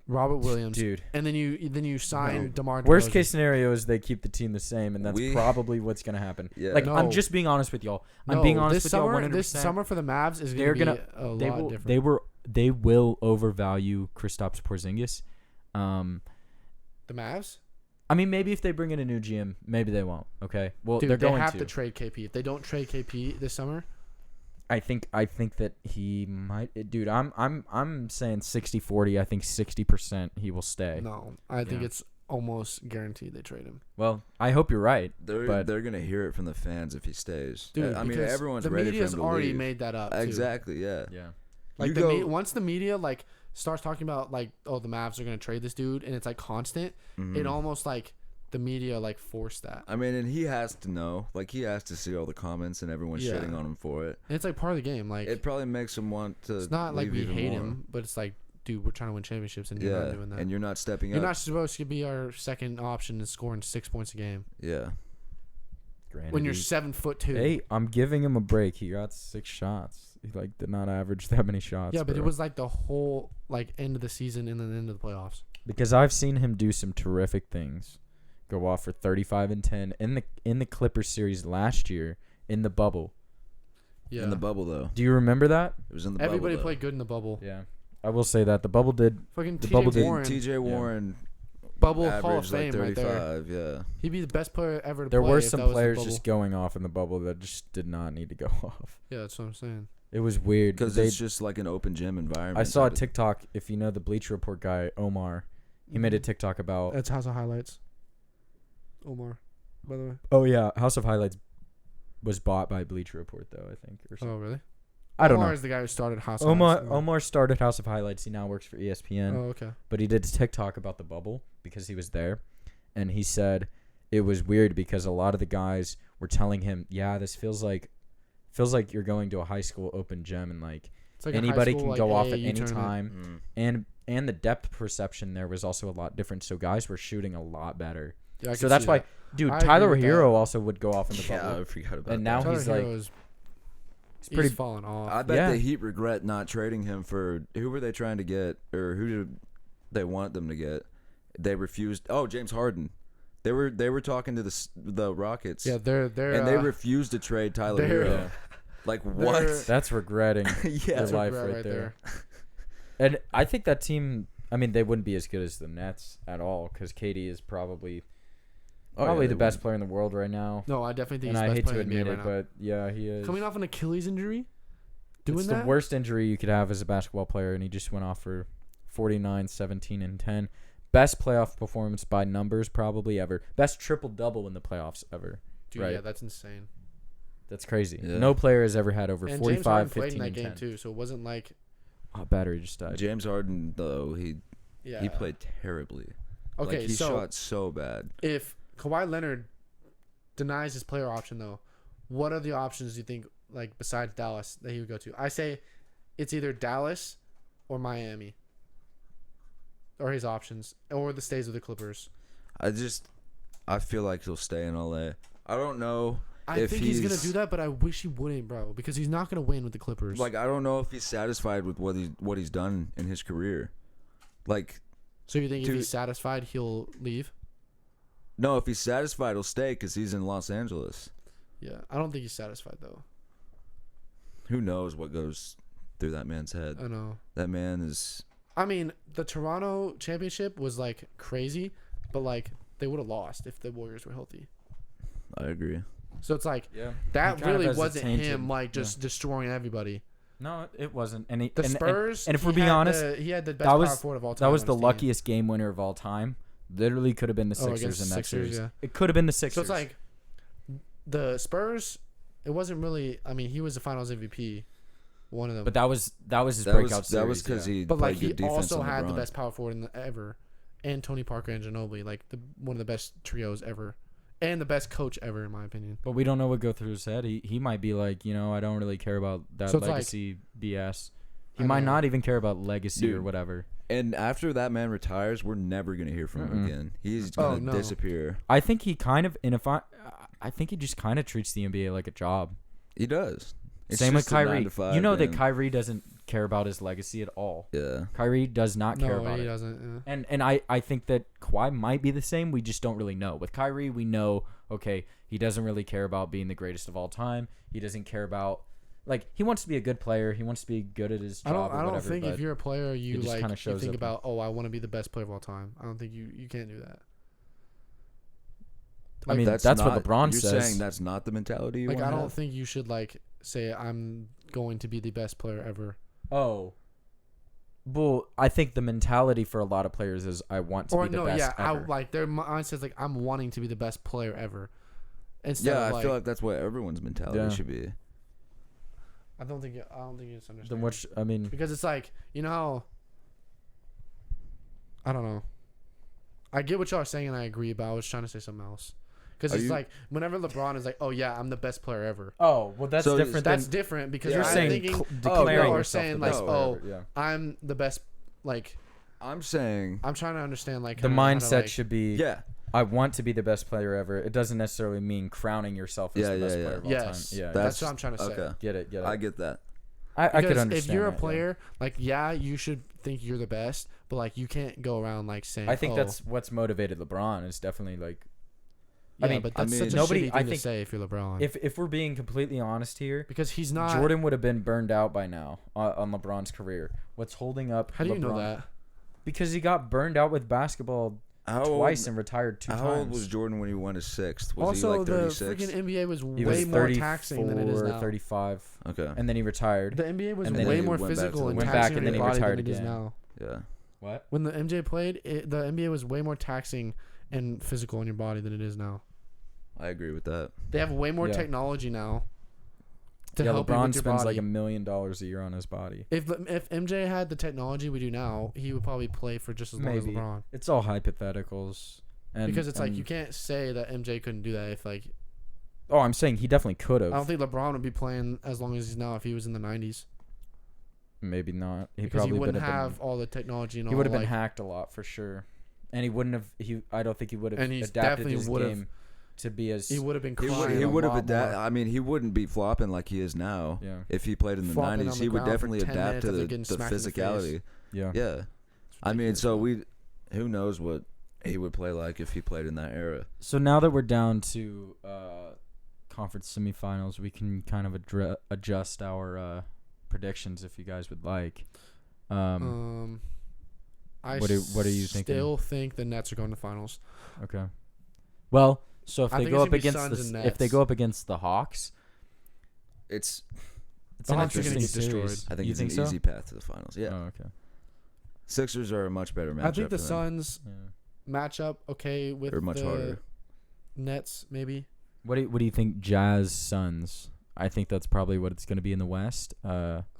Speaker 2: Robert Williams,
Speaker 1: dude.
Speaker 2: and then you sign DeMar.
Speaker 1: Worst
Speaker 2: DeRozan.
Speaker 1: case scenario is they keep the team the same, and that's probably what's gonna happen.
Speaker 3: Yeah.
Speaker 1: Like
Speaker 2: No.
Speaker 1: I'm just being honest with y'all. I'm
Speaker 2: No,
Speaker 1: being honest
Speaker 2: this
Speaker 1: with
Speaker 2: summer,
Speaker 1: y'all. 100%.
Speaker 2: This summer for the Mavs is
Speaker 1: They're
Speaker 2: gonna be
Speaker 1: gonna
Speaker 2: a
Speaker 1: they
Speaker 2: lot
Speaker 1: will
Speaker 2: different.
Speaker 1: they will overvalue Kristaps Porzingis.
Speaker 2: The Mavs,
Speaker 1: I mean, maybe if they bring in a new GM, maybe they won't. Okay, well
Speaker 2: dude,
Speaker 1: they're
Speaker 2: they
Speaker 1: going
Speaker 2: have
Speaker 1: to.
Speaker 2: to trade KP. If they don't trade KP this summer,
Speaker 1: I think that he might. Dude, I'm saying 60-40. I think 60% he will stay.
Speaker 2: no, I think
Speaker 1: Yeah.
Speaker 2: it's almost guaranteed they trade him.
Speaker 1: Well, I hope you're right.
Speaker 3: They're gonna hear it from the fans if he stays.
Speaker 2: Dude,
Speaker 3: I mean,
Speaker 2: because
Speaker 3: everyone's
Speaker 2: the
Speaker 3: ready for
Speaker 2: media's
Speaker 3: him to
Speaker 2: already
Speaker 3: leave.
Speaker 2: made that up. Too.
Speaker 3: Exactly. Yeah.
Speaker 1: Yeah.
Speaker 2: Like
Speaker 3: You
Speaker 2: once the media like starts talking about like, oh, the Mavs are gonna trade this dude, and it's like constant. It almost like the media like forced that.
Speaker 3: I mean, and he has to know. Like, he has to see all the comments and everyone
Speaker 2: Yeah.
Speaker 3: shitting on him for it.
Speaker 2: And it's like part of the game. Like
Speaker 3: It probably makes him want to.
Speaker 2: it's not like
Speaker 3: leave
Speaker 2: we
Speaker 3: even
Speaker 2: hate
Speaker 3: more.
Speaker 2: him, but it's like, dude, we're trying to win championships, and you're
Speaker 3: Yeah,
Speaker 2: not doing that.
Speaker 3: and you're not stepping
Speaker 2: You're
Speaker 3: up.
Speaker 2: not supposed to be our second option and scoring 6 points a game
Speaker 3: Yeah.
Speaker 1: Granted,
Speaker 2: when you're
Speaker 1: he-
Speaker 2: 7'2".
Speaker 1: Hey, I'm giving him a break. He got 6 shots. He like did not average that many shots.
Speaker 2: Yeah, but it
Speaker 1: bro.
Speaker 2: was like the whole like end of the season and then end of the playoffs.
Speaker 1: Because I've seen him do some terrific things. Go off for 35 and 10 in the Clippers series last year in the bubble.
Speaker 2: Yeah,
Speaker 3: In the bubble, though.
Speaker 1: Do you remember that?
Speaker 3: It was in the
Speaker 2: everybody
Speaker 3: bubble. though.
Speaker 2: played good in the bubble.
Speaker 1: Yeah. I will say that the bubble did.
Speaker 2: Fucking
Speaker 1: The bubble
Speaker 2: TJ
Speaker 1: did-
Speaker 2: Warren,
Speaker 3: TJ Warren.
Speaker 2: bubble Hall of
Speaker 3: averaged
Speaker 2: Fame
Speaker 3: like
Speaker 2: right there.
Speaker 3: 35, yeah.
Speaker 2: He'd be the best player ever to
Speaker 1: There
Speaker 2: play
Speaker 1: were
Speaker 2: if
Speaker 1: some
Speaker 2: that was the
Speaker 1: players
Speaker 2: bubble.
Speaker 1: just going off in the bubble that just did not need to go off.
Speaker 2: Yeah, that's what I'm saying.
Speaker 1: It was weird.
Speaker 3: Because
Speaker 1: They-
Speaker 3: it's just like an open gym environment.
Speaker 1: I saw a
Speaker 3: type of-
Speaker 1: TikTok. If you know the Bleacher Report guy, Omar, he made a TikTok about.
Speaker 2: That's House of Highlights. Omar, by the way.
Speaker 1: Oh yeah, House of Highlights was bought by Bleacher Report though. I think. Or something.
Speaker 2: Oh really?
Speaker 1: I don't
Speaker 2: Omar
Speaker 1: know.
Speaker 2: is the guy who started House of
Speaker 1: Omar
Speaker 2: Highlights.
Speaker 1: Omar started House of Highlights. He now works for ESPN.
Speaker 2: Oh okay.
Speaker 1: But he did a TikTok about the bubble because he was there, and he said it was weird because a lot of the guys were telling him, "Yeah, this feels like you're going to a high school open gym, and like
Speaker 2: It's like a high
Speaker 1: anybody
Speaker 2: school,
Speaker 1: can
Speaker 2: like,
Speaker 1: go off at
Speaker 2: AAU
Speaker 1: any
Speaker 2: tournament.
Speaker 1: time."
Speaker 3: Mm.
Speaker 1: And the depth perception there was also a lot different. So guys were shooting a lot better.
Speaker 2: Yeah, I
Speaker 1: So
Speaker 2: can
Speaker 1: that's
Speaker 2: see
Speaker 1: why,
Speaker 2: that.
Speaker 1: dude,
Speaker 2: I agree
Speaker 1: Tyler
Speaker 2: with that.
Speaker 1: Hero also would go off in the
Speaker 3: Yeah,
Speaker 1: bubble.
Speaker 3: I forgot about
Speaker 1: And
Speaker 3: that.
Speaker 1: now
Speaker 2: Tyler
Speaker 1: he's like,
Speaker 2: Hero is
Speaker 1: it's pretty.
Speaker 2: he's falling off.
Speaker 3: I bet
Speaker 1: Yeah.
Speaker 3: the Heat regret not trading him for who were they trying to get, or who did they want them to get? They refused. Oh, James Harden. They were talking to the Rockets.
Speaker 2: Yeah, they're
Speaker 3: and they refused to trade Tyler
Speaker 2: they're-
Speaker 3: Hero.
Speaker 1: Yeah.
Speaker 3: Like
Speaker 2: they're-
Speaker 3: what?
Speaker 1: That's regretting
Speaker 3: Yeah.
Speaker 1: your
Speaker 2: That's
Speaker 1: life
Speaker 2: regret
Speaker 1: right there. And I think that team. I mean, they wouldn't be as good as the Nets at all because KD is probably
Speaker 3: Oh, yeah,
Speaker 1: the
Speaker 3: they
Speaker 1: best
Speaker 3: would.
Speaker 1: player in the world right now.
Speaker 2: No, I definitely think
Speaker 1: And
Speaker 2: he's
Speaker 1: I
Speaker 2: the best
Speaker 1: hate to
Speaker 2: player in the
Speaker 1: admit
Speaker 2: NBA
Speaker 1: it,
Speaker 2: right now.
Speaker 1: but yeah, he is.
Speaker 2: Coming off an Achilles injury, doing
Speaker 1: It's
Speaker 2: that.
Speaker 1: the worst injury you could have as a basketball player, and he just went off for 49, 17, and 10. Best playoff performance by numbers probably ever. Best triple-double in the playoffs ever.
Speaker 2: Dude,
Speaker 1: right.
Speaker 2: yeah, that's insane.
Speaker 1: That's crazy.
Speaker 3: Yeah.
Speaker 1: No player has ever had over
Speaker 2: And
Speaker 1: 45,
Speaker 2: James Harden played
Speaker 1: 15,
Speaker 2: in that
Speaker 1: and
Speaker 2: game
Speaker 1: 10.
Speaker 2: too, so it wasn't like
Speaker 1: Oh, battery just died.
Speaker 3: James Harden though he played terribly.
Speaker 2: Okay,
Speaker 3: like, he
Speaker 2: so
Speaker 3: shot so bad.
Speaker 2: if Kawhi Leonard denies his player option though, what are the options do you think like besides Dallas that he would go to? I say it's either Dallas or Miami. Or his options, or the stays with the Clippers.
Speaker 3: I feel like he'll stay in LA. I don't know.
Speaker 2: I
Speaker 3: if
Speaker 2: think he's gonna do that, but I wish he wouldn't, bro, because he's not gonna win with the Clippers.
Speaker 3: Like, I don't know if he's satisfied with what he's done in his career. Like,
Speaker 2: so you think if
Speaker 3: to-
Speaker 2: he's satisfied, he'll leave?
Speaker 3: no, if he's satisfied, he'll stay because he's in Los Angeles.
Speaker 2: Yeah, I don't think he's satisfied though.
Speaker 3: Who knows what goes through that man's head?
Speaker 2: I know.
Speaker 3: That man is.
Speaker 2: I mean, the Toronto championship was like crazy, but like they would have lost if the Warriors were healthy.
Speaker 3: I agree.
Speaker 2: So it's like
Speaker 1: Yeah.
Speaker 2: that
Speaker 1: He kind of
Speaker 2: really
Speaker 1: has a
Speaker 2: wasn't
Speaker 1: tainted-
Speaker 2: him like just destroying everybody.
Speaker 1: No, it wasn't. And
Speaker 2: The Spurs.
Speaker 1: and if we're
Speaker 2: he
Speaker 1: being
Speaker 2: had
Speaker 1: honest,
Speaker 2: he had the best
Speaker 1: that was-
Speaker 2: power forward of all time.
Speaker 1: that was
Speaker 2: on
Speaker 1: the
Speaker 2: his team.
Speaker 1: luckiest game winner of all time. Literally could have been the
Speaker 2: Oh,
Speaker 1: Sixers
Speaker 2: against
Speaker 1: in
Speaker 2: the
Speaker 1: that
Speaker 2: Sixers,
Speaker 1: series.
Speaker 2: yeah.
Speaker 1: It could have been the Sixers.
Speaker 2: So it's like the Spurs. It wasn't really. I mean, he was the Finals MVP, one of them.
Speaker 1: but that was his
Speaker 3: That
Speaker 1: breakout
Speaker 3: was
Speaker 1: series.
Speaker 3: because
Speaker 1: yeah.
Speaker 3: he
Speaker 2: But
Speaker 3: played
Speaker 2: like he
Speaker 3: good defense
Speaker 2: also
Speaker 3: on
Speaker 2: had the
Speaker 3: LeBron.
Speaker 2: best power forward ever, and Tony Parker and Ginobili, like one of the best trios ever, and the best coach ever in my opinion.
Speaker 1: But we don't know what go through his head. He might be like, I don't really care about that
Speaker 2: So it's
Speaker 1: legacy BS. He
Speaker 2: I
Speaker 1: might
Speaker 2: know.
Speaker 1: not even care about legacy or
Speaker 3: Dude.
Speaker 1: whatever.
Speaker 3: And after that man retires, we're never gonna hear from him again. He's gonna
Speaker 2: no.
Speaker 3: disappear.
Speaker 1: I think he kind of, and if I, I think he just kind of treats the NBA like a job.
Speaker 3: He does. It's
Speaker 1: Same with
Speaker 3: just a 9
Speaker 1: Kyrie.
Speaker 3: to 5,
Speaker 1: You know that
Speaker 3: man.
Speaker 1: Kyrie doesn't care about his legacy at all.
Speaker 3: Yeah.
Speaker 1: Kyrie does not care
Speaker 2: No,
Speaker 1: about
Speaker 2: he
Speaker 1: it.
Speaker 2: doesn't. Yeah.
Speaker 1: And I think that Kawhi might be the same. We just don't really know. With Kyrie, we know, okay, he doesn't really care about being the greatest of all time. He doesn't care about, like, he wants to be a good player. He wants to be good at his job
Speaker 2: I
Speaker 1: or
Speaker 2: don't
Speaker 1: whatever.
Speaker 2: think
Speaker 1: but
Speaker 2: if you're a player,
Speaker 1: it
Speaker 2: you
Speaker 1: just
Speaker 2: like
Speaker 1: kinda
Speaker 2: you
Speaker 1: shows
Speaker 2: think
Speaker 1: up.
Speaker 2: about, oh, I want to be the best player of all time. I don't think you can't do that.
Speaker 1: I mean, that's what LeBron
Speaker 3: you're
Speaker 1: says.
Speaker 3: You're saying that's not the mentality you
Speaker 2: Like,
Speaker 3: want
Speaker 2: I
Speaker 3: to
Speaker 2: don't
Speaker 3: have?
Speaker 2: think you should like say I'm going to be the best player ever.
Speaker 1: Oh. Well, I think the mentality for a lot of players is I want to
Speaker 2: Or
Speaker 1: be the
Speaker 2: no,
Speaker 1: best
Speaker 2: yeah,
Speaker 1: ever.
Speaker 2: like their mindset's like I'm wanting to be the best player ever. Instead
Speaker 3: Yeah,
Speaker 2: of,
Speaker 3: I feel like that's what everyone's mentality
Speaker 1: Yeah.
Speaker 3: should be.
Speaker 2: I don't think it's understanding.
Speaker 1: then which, I mean,
Speaker 2: Because it's like, you know how, I don't know. I get what y'all are saying and I agree, but I was trying to say something else. Because it's like whenever LeBron is like, oh yeah, I'm the best player ever.
Speaker 1: oh, well, that's
Speaker 3: So
Speaker 1: different.
Speaker 2: That's
Speaker 1: than,
Speaker 2: different because
Speaker 1: you're
Speaker 2: I'm
Speaker 1: saying
Speaker 2: thinking
Speaker 1: declaring
Speaker 2: people are
Speaker 1: yourself
Speaker 2: saying
Speaker 1: the
Speaker 2: like,
Speaker 1: best
Speaker 2: oh,
Speaker 1: player ever,
Speaker 2: I'm the best. Like,
Speaker 3: I'm saying,
Speaker 2: I'm trying to understand like
Speaker 1: the
Speaker 2: kinda how to,
Speaker 1: mindset
Speaker 2: like,
Speaker 1: should be,
Speaker 3: yeah.
Speaker 1: I want to be the best player ever. It doesn't necessarily mean crowning yourself as
Speaker 3: Yeah,
Speaker 1: the best
Speaker 3: yeah,
Speaker 1: player
Speaker 3: yeah.
Speaker 1: of all
Speaker 2: Yes,
Speaker 1: time. Yeah,
Speaker 2: that's what I'm trying to say.
Speaker 3: Okay.
Speaker 1: get it.
Speaker 3: I get that.
Speaker 1: I could
Speaker 2: Because
Speaker 1: understand
Speaker 2: if you're a
Speaker 1: that, yeah.
Speaker 2: player, like, yeah, you should think you're the best, but like you can't go around like saying.
Speaker 1: I think
Speaker 2: oh,
Speaker 1: that's what's motivated LeBron is definitely like,
Speaker 2: Yeah,
Speaker 1: I mean,
Speaker 2: but that's such a
Speaker 1: nobody-
Speaker 2: shitty
Speaker 1: I
Speaker 2: thing to
Speaker 1: think
Speaker 2: say if you're LeBron.
Speaker 1: if we're being completely honest here,
Speaker 2: because he's not.
Speaker 1: Jordan would have been burned out by now on LeBron's career. What's holding up?
Speaker 2: How do you know
Speaker 1: LeBron-
Speaker 2: that?
Speaker 1: Because he got burned out with basketball twice and retired 2 times.
Speaker 3: How old was Jordan when he won his 6th? Was
Speaker 2: Also,
Speaker 3: he like
Speaker 2: the
Speaker 3: 36?
Speaker 2: freaking NBA was
Speaker 1: He
Speaker 2: way
Speaker 1: was
Speaker 2: more taxing than it is
Speaker 1: 34,
Speaker 2: now.
Speaker 1: 35,
Speaker 3: Okay.
Speaker 1: and then he retired.
Speaker 2: The NBA was
Speaker 1: And then
Speaker 2: way
Speaker 1: he
Speaker 2: more
Speaker 3: went back to
Speaker 2: physical
Speaker 3: the-
Speaker 2: and
Speaker 1: went
Speaker 2: taxing
Speaker 1: back
Speaker 2: on
Speaker 1: and then
Speaker 2: your
Speaker 1: he
Speaker 2: body than
Speaker 1: retired
Speaker 2: it is
Speaker 1: again.
Speaker 2: now.
Speaker 3: Yeah.
Speaker 1: What?
Speaker 2: When the MJ played, the NBA was way more taxing and physical on your body than it is now.
Speaker 3: I agree with that.
Speaker 2: They have way more
Speaker 1: Yeah.
Speaker 2: technology now to
Speaker 1: Yeah,
Speaker 2: help you
Speaker 1: LeBron
Speaker 2: with your
Speaker 1: spends
Speaker 2: body.
Speaker 1: like $1 million a year on his body.
Speaker 2: If MJ had the technology we do now, he would probably play for just as long as
Speaker 1: Maybe.
Speaker 2: LeBron.
Speaker 1: It's all hypotheticals. And,
Speaker 2: Because it's like
Speaker 1: and-
Speaker 2: you can't say that MJ couldn't do that if like
Speaker 1: Oh, I'm saying he definitely could
Speaker 2: I don't
Speaker 1: have.
Speaker 2: think LeBron would be playing as long as he's now if he was in the 90s.
Speaker 1: Maybe not. He
Speaker 2: Because he
Speaker 1: probably
Speaker 2: wouldn't
Speaker 1: would have
Speaker 2: have
Speaker 1: been.
Speaker 2: all the technology and all
Speaker 1: He would have been
Speaker 2: like,
Speaker 1: hacked a lot for sure, and he wouldn't have. I don't think he would have
Speaker 2: And he's
Speaker 1: adapted
Speaker 2: definitely
Speaker 1: his
Speaker 2: would've-
Speaker 1: game to be as.
Speaker 2: he would have been
Speaker 3: He
Speaker 2: crying.
Speaker 3: would, he
Speaker 2: a
Speaker 3: would have
Speaker 2: lot
Speaker 3: adapted.
Speaker 2: more.
Speaker 3: I mean, he wouldn't be flopping like he is now.
Speaker 1: Yeah.
Speaker 3: If he played in the
Speaker 2: Flopping
Speaker 3: 90s,
Speaker 2: on the
Speaker 3: he would
Speaker 2: ground for
Speaker 3: definitely
Speaker 2: 10
Speaker 3: adapt
Speaker 2: minutes
Speaker 3: to
Speaker 2: after
Speaker 3: the
Speaker 2: getting smacked in the face.
Speaker 3: physicality.
Speaker 1: Yeah.
Speaker 3: Yeah. I mean, so who knows what he would play like if he played in that era.
Speaker 1: So now that we're down to conference semifinals, we can kind of adjust our predictions if you guys would like.
Speaker 2: I
Speaker 1: What are you thinking?
Speaker 2: Still think the Nets are going to finals.
Speaker 1: Okay. Well, so if
Speaker 2: I
Speaker 1: they
Speaker 2: think
Speaker 1: go
Speaker 2: it's
Speaker 1: up
Speaker 2: gonna be
Speaker 1: against
Speaker 2: Suns and
Speaker 1: if they
Speaker 2: Nets.
Speaker 1: go up against the Hawks,
Speaker 3: It's
Speaker 1: it's
Speaker 2: The
Speaker 1: an
Speaker 2: Hawks are gonna
Speaker 1: interesting
Speaker 2: get destroyed.
Speaker 1: series.
Speaker 3: I think
Speaker 1: You
Speaker 3: it's
Speaker 1: think
Speaker 3: an
Speaker 1: so?
Speaker 3: easy path to the finals. Yeah.
Speaker 1: Oh, okay.
Speaker 3: Sixers are a much better matchup.
Speaker 2: I think the
Speaker 3: for them.
Speaker 2: Suns
Speaker 1: Yeah.
Speaker 2: match up okay with
Speaker 3: They're much
Speaker 2: the
Speaker 3: harder.
Speaker 2: Nets maybe.
Speaker 1: What do you think, Jazz Suns? I think that's probably what it's going to be in the West.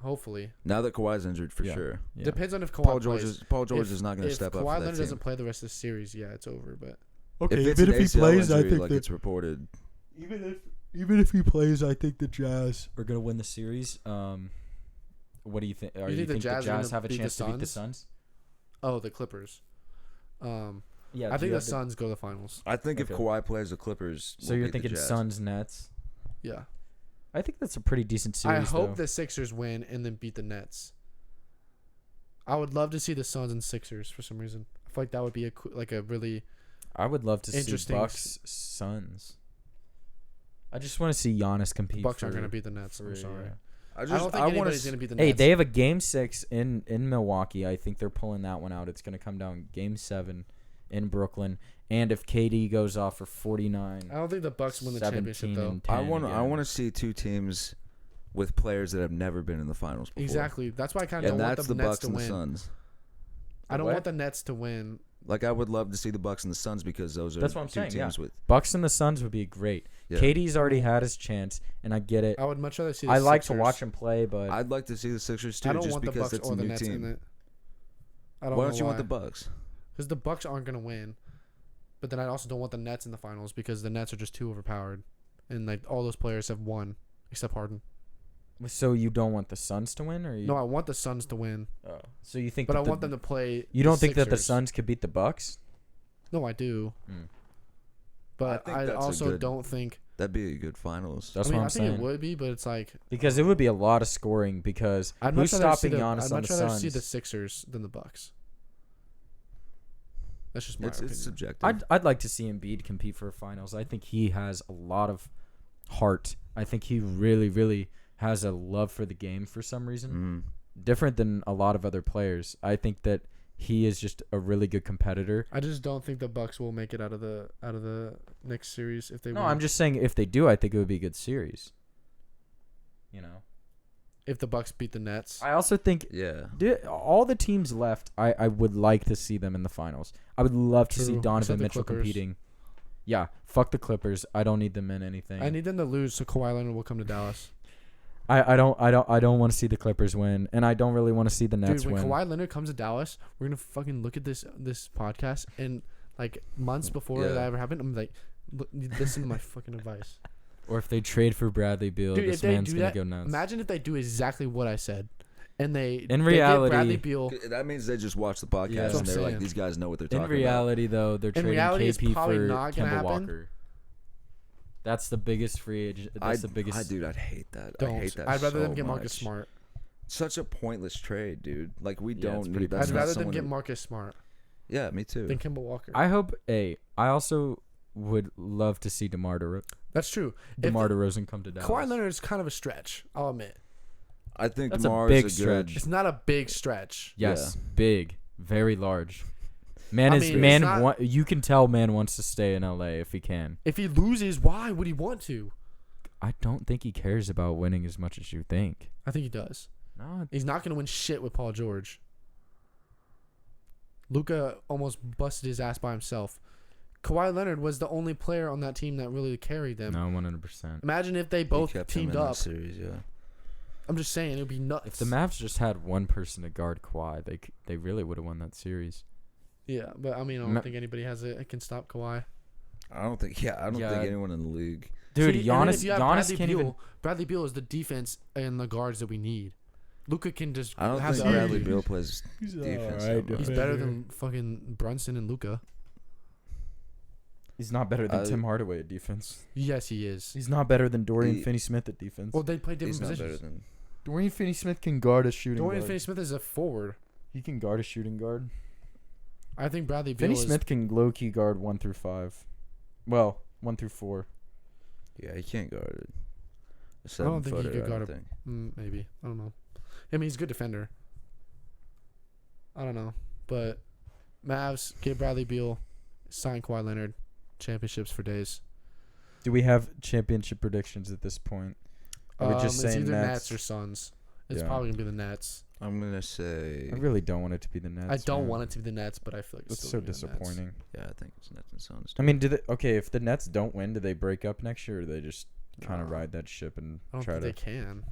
Speaker 2: Hopefully.
Speaker 3: Now that Kawhi's injured for
Speaker 1: Yeah.
Speaker 3: sure.
Speaker 1: Yeah.
Speaker 2: Depends on if Kawhi
Speaker 3: Paul George
Speaker 2: plays.
Speaker 3: is not going to step
Speaker 2: If
Speaker 3: up
Speaker 2: Kawhi
Speaker 3: for that
Speaker 2: Leonard
Speaker 3: team.
Speaker 2: doesn't play the rest of the series, yeah, it's over. But
Speaker 3: If it's an ACL injury, like it's reported,
Speaker 1: Even if he plays, I think the Jazz are going to win the series. What do you think?
Speaker 2: You think the Jazz are gonna
Speaker 1: have a
Speaker 2: beat the
Speaker 1: chance to beat the
Speaker 2: Suns?
Speaker 1: Suns?
Speaker 2: the Clippers.
Speaker 1: Yeah,
Speaker 2: I think the Suns go to the finals.
Speaker 3: I think if
Speaker 1: Okay.
Speaker 3: Kawhi plays the Clippers,
Speaker 1: So
Speaker 3: we'll
Speaker 1: you're
Speaker 3: beat the
Speaker 1: thinking
Speaker 3: Jazz.
Speaker 1: Suns Nets?
Speaker 2: Yeah.
Speaker 1: I think that's a pretty decent series.
Speaker 2: I hope
Speaker 1: though.
Speaker 2: the Sixers win and then beat the Nets. I would love to see the Suns and Sixers for some reason. I feel like that would be a really
Speaker 1: I would love to see
Speaker 2: Interesting.
Speaker 1: Bucks Suns. I just want to see Giannis compete.
Speaker 2: Bucks aren't
Speaker 1: for-
Speaker 2: going to beat the Nets. I'm
Speaker 1: for,
Speaker 2: sorry.
Speaker 1: yeah.
Speaker 3: I
Speaker 2: I don't think
Speaker 3: want
Speaker 2: anybody's
Speaker 3: to.
Speaker 2: going to beat the
Speaker 1: Hey,
Speaker 2: Nets.
Speaker 1: they have a game 6 in Milwaukee. I think they're pulling that one out. It's going to come down game 7 in Brooklyn. And if KD goes off for 49,
Speaker 2: I don't think the Bucks win the
Speaker 1: 17
Speaker 2: championship though.
Speaker 1: and 10
Speaker 3: I want
Speaker 1: again.
Speaker 3: to see two teams with players that have never been in the finals before.
Speaker 2: Exactly. That's why I kind of
Speaker 3: And
Speaker 2: don't want
Speaker 3: that's
Speaker 2: the
Speaker 3: the
Speaker 2: Nets
Speaker 3: Bucks
Speaker 2: to
Speaker 3: and the
Speaker 2: win.
Speaker 3: Suns.
Speaker 2: I don't
Speaker 1: What?
Speaker 2: want the Nets to win.
Speaker 3: Like I would love to see the Bucks and the Suns because those are
Speaker 1: That's what I'm
Speaker 3: two
Speaker 1: saying,
Speaker 3: teams
Speaker 1: yeah.
Speaker 3: with.
Speaker 1: Bucks and the Suns would be great.
Speaker 3: Yeah.
Speaker 1: KD's already had his chance, and I get it.
Speaker 2: I would much rather see the
Speaker 1: I like to
Speaker 2: Sixers.
Speaker 1: watch him play, but
Speaker 3: I'd like to see the Sixers too,
Speaker 2: I don't
Speaker 3: just
Speaker 2: want the
Speaker 3: because
Speaker 2: Bucks
Speaker 3: it's a
Speaker 2: or the
Speaker 3: new
Speaker 2: Nets in
Speaker 3: team.
Speaker 2: it. I don't
Speaker 3: Why
Speaker 2: know
Speaker 3: don't you want the Bucks?
Speaker 2: Because the Bucks aren't going to win. But then I also don't want the Nets in the finals because the Nets are just too overpowered. And like all those players have won except Harden.
Speaker 1: so you don't want the Suns to win, or you?
Speaker 2: No, I want the Suns to win.
Speaker 1: Oh. So you think?
Speaker 2: But
Speaker 1: that
Speaker 2: I want them to play.
Speaker 1: You don't think that the
Speaker 2: Sixers.
Speaker 1: Suns could beat the Bucks?
Speaker 2: No, I do.
Speaker 1: Mm.
Speaker 2: But
Speaker 3: I think
Speaker 2: I
Speaker 3: that's a
Speaker 2: also
Speaker 3: good-
Speaker 2: don't think
Speaker 3: That'd be a good finals.
Speaker 1: That's
Speaker 2: I mean,
Speaker 1: what I'm
Speaker 2: I think
Speaker 1: saying.
Speaker 2: it would be, but it's like
Speaker 1: Because it would be a lot of scoring. Because
Speaker 2: I'd
Speaker 1: who's
Speaker 2: much rather
Speaker 1: stopping Giannis
Speaker 2: I'd
Speaker 1: on the
Speaker 2: much rather
Speaker 1: Suns?
Speaker 2: see the Sixers than the Bucks. That's just my opinion.
Speaker 3: It's subjective.
Speaker 1: I'd like to see Embiid compete for finals. I think he has a lot of heart. I think he really, really has a love for the game for some reason. Different than a lot of other players. I think that he is just a really good competitor.
Speaker 2: I just don't think the Bucks will make it out of the next series if they
Speaker 1: No,
Speaker 2: win.
Speaker 1: I'm just saying if they do, I think it would be a good series. You know.
Speaker 2: If the Bucks beat the Nets.
Speaker 1: I also think
Speaker 3: Yeah.
Speaker 1: all the teams left, I would like to see them in the finals. I would love to see
Speaker 2: True.
Speaker 1: Donovan
Speaker 2: Except the
Speaker 1: Mitchell
Speaker 2: Clippers.
Speaker 1: competing. Yeah, fuck the Clippers. I don't need them in anything.
Speaker 2: I need them to lose so Kawhi Leonard will come to Dallas.
Speaker 1: I don't want to see the Clippers win, and I don't really want to see the Nets
Speaker 2: Dude, when
Speaker 1: win.
Speaker 2: Kawhi Leonard comes to Dallas, we're gonna fucking look at this podcast and like months before
Speaker 3: Yeah.
Speaker 2: that ever happened, I'm like, listen to my fucking advice.
Speaker 1: Or if they trade for Bradley Beal,
Speaker 2: Dude, if
Speaker 1: this
Speaker 2: they
Speaker 1: man's
Speaker 2: do
Speaker 1: gonna
Speaker 2: that,
Speaker 1: go nuts.
Speaker 2: imagine if they do exactly what I said, and they
Speaker 1: In
Speaker 2: they
Speaker 1: reality-
Speaker 2: get Bradley Beal.
Speaker 3: That means they just watch the podcast
Speaker 1: Yeah. That's
Speaker 3: and
Speaker 2: what
Speaker 3: they're
Speaker 2: I'm
Speaker 3: like,
Speaker 2: saying.
Speaker 3: these guys know what they're
Speaker 1: In
Speaker 3: talking
Speaker 1: reality, though, they're trading
Speaker 2: reality, it's
Speaker 1: KP
Speaker 2: probably
Speaker 1: for
Speaker 2: not gonna
Speaker 1: Kemba
Speaker 2: happen.
Speaker 1: Walker. That's the biggest free agent. That's the biggest.
Speaker 3: Dude, I'd hate that.
Speaker 2: Don't.
Speaker 3: I hate that.
Speaker 2: I'd rather
Speaker 3: so
Speaker 2: them get Marcus
Speaker 3: much.
Speaker 2: Smart.
Speaker 3: Such a pointless trade, dude. Like we
Speaker 1: Yeah,
Speaker 3: don't
Speaker 1: it's pretty
Speaker 3: need. That's
Speaker 2: I'd
Speaker 3: not
Speaker 2: rather them
Speaker 3: someone
Speaker 2: get
Speaker 3: who-
Speaker 2: Marcus Smart
Speaker 3: Yeah, me too.
Speaker 2: than Kemba Walker.
Speaker 1: I hope. I also would love to see DeMar
Speaker 2: That's true.
Speaker 1: DeRozan come to Dallas.
Speaker 2: Kawhi Leonard is kind of a stretch, I'll admit.
Speaker 3: I think
Speaker 1: That's a
Speaker 3: DeMar
Speaker 1: big
Speaker 3: is a good.
Speaker 1: stretch.
Speaker 2: It's not a big stretch.
Speaker 1: Yes, big, very large. Man
Speaker 2: I
Speaker 1: is
Speaker 2: mean, it's
Speaker 1: man.
Speaker 2: not-
Speaker 1: You can tell man wants to stay in LA if he can.
Speaker 2: If he loses, why would he want to?
Speaker 1: I don't think he cares about winning as much as you think.
Speaker 2: I think he does.
Speaker 1: No,
Speaker 2: He's not going to win shit with Paul George. Luka almost busted his ass by himself. Kawhi Leonard was the only player on that team that really carried them.
Speaker 1: no, 100%.
Speaker 2: Imagine if they
Speaker 3: He
Speaker 2: both
Speaker 3: kept him
Speaker 2: teamed
Speaker 3: in that
Speaker 2: up.
Speaker 3: series, yeah.
Speaker 2: I'm just saying, it would be nuts.
Speaker 1: If the Mavs just had one person to guard Kawhi, they really would have won that series.
Speaker 2: Yeah, but I mean, I don't think anybody has it. It can stop Kawhi.
Speaker 3: I don't think. Yeah, I don't
Speaker 1: Yeah.
Speaker 3: think anyone in the league.
Speaker 1: Dude,
Speaker 2: See, and then if
Speaker 1: Giannis
Speaker 2: you have
Speaker 1: Giannis
Speaker 2: Bradley
Speaker 1: can't
Speaker 2: Beal,
Speaker 1: even.
Speaker 2: Bradley Beal is the defense and the guards that we need. Luka can just
Speaker 3: I don't
Speaker 2: have
Speaker 3: think
Speaker 2: the other
Speaker 3: Bradley
Speaker 2: dude.
Speaker 3: Beal plays defense. that much.
Speaker 2: He's better than fucking Brunson and Luka.
Speaker 1: He's not better than
Speaker 3: I-
Speaker 1: Tim Hardaway at defense.
Speaker 2: Yes, he is.
Speaker 1: He's not better than Dorian
Speaker 3: He-
Speaker 1: Finney-Smith at defense.
Speaker 2: Well, they play different
Speaker 3: He's not better
Speaker 2: positions.
Speaker 3: than.
Speaker 1: Dorian Finney-Smith can guard a shooting
Speaker 2: Dorian
Speaker 1: guard.
Speaker 2: Finney-Smith is a forward.
Speaker 1: He can guard a shooting guard.
Speaker 2: I think Bradley Beal
Speaker 1: Finney-Smith can low-key guard 1 through 5. Well, 1 through 4.
Speaker 3: Yeah, he can't guard it.
Speaker 2: I don't think he could guard
Speaker 3: it.
Speaker 2: maybe. I don't know. I mean, he's a good defender. I don't know. But Mavs, get Bradley Beal, sign Kawhi Leonard, championships for days.
Speaker 1: Do we have championship predictions at this point? Are we just
Speaker 2: it's
Speaker 1: saying
Speaker 2: either
Speaker 1: Nets?
Speaker 2: Nets or Suns. It's
Speaker 1: Yeah.
Speaker 2: probably going to be the Nets.
Speaker 3: I'm gonna say.
Speaker 1: I really don't want it to be the Nets.
Speaker 2: I don't
Speaker 1: man.
Speaker 2: want it to be the Nets, but I feel like it's
Speaker 1: That's
Speaker 2: still
Speaker 1: so
Speaker 2: gonna be the Nets.
Speaker 1: disappointing.
Speaker 3: Yeah, I think it's Nets and Suns.
Speaker 1: I mean, if the Nets don't win, do they break up next year, or do they just kind of
Speaker 2: No.
Speaker 1: ride that ship and
Speaker 2: I don't
Speaker 1: try
Speaker 2: think
Speaker 1: to?
Speaker 2: they can.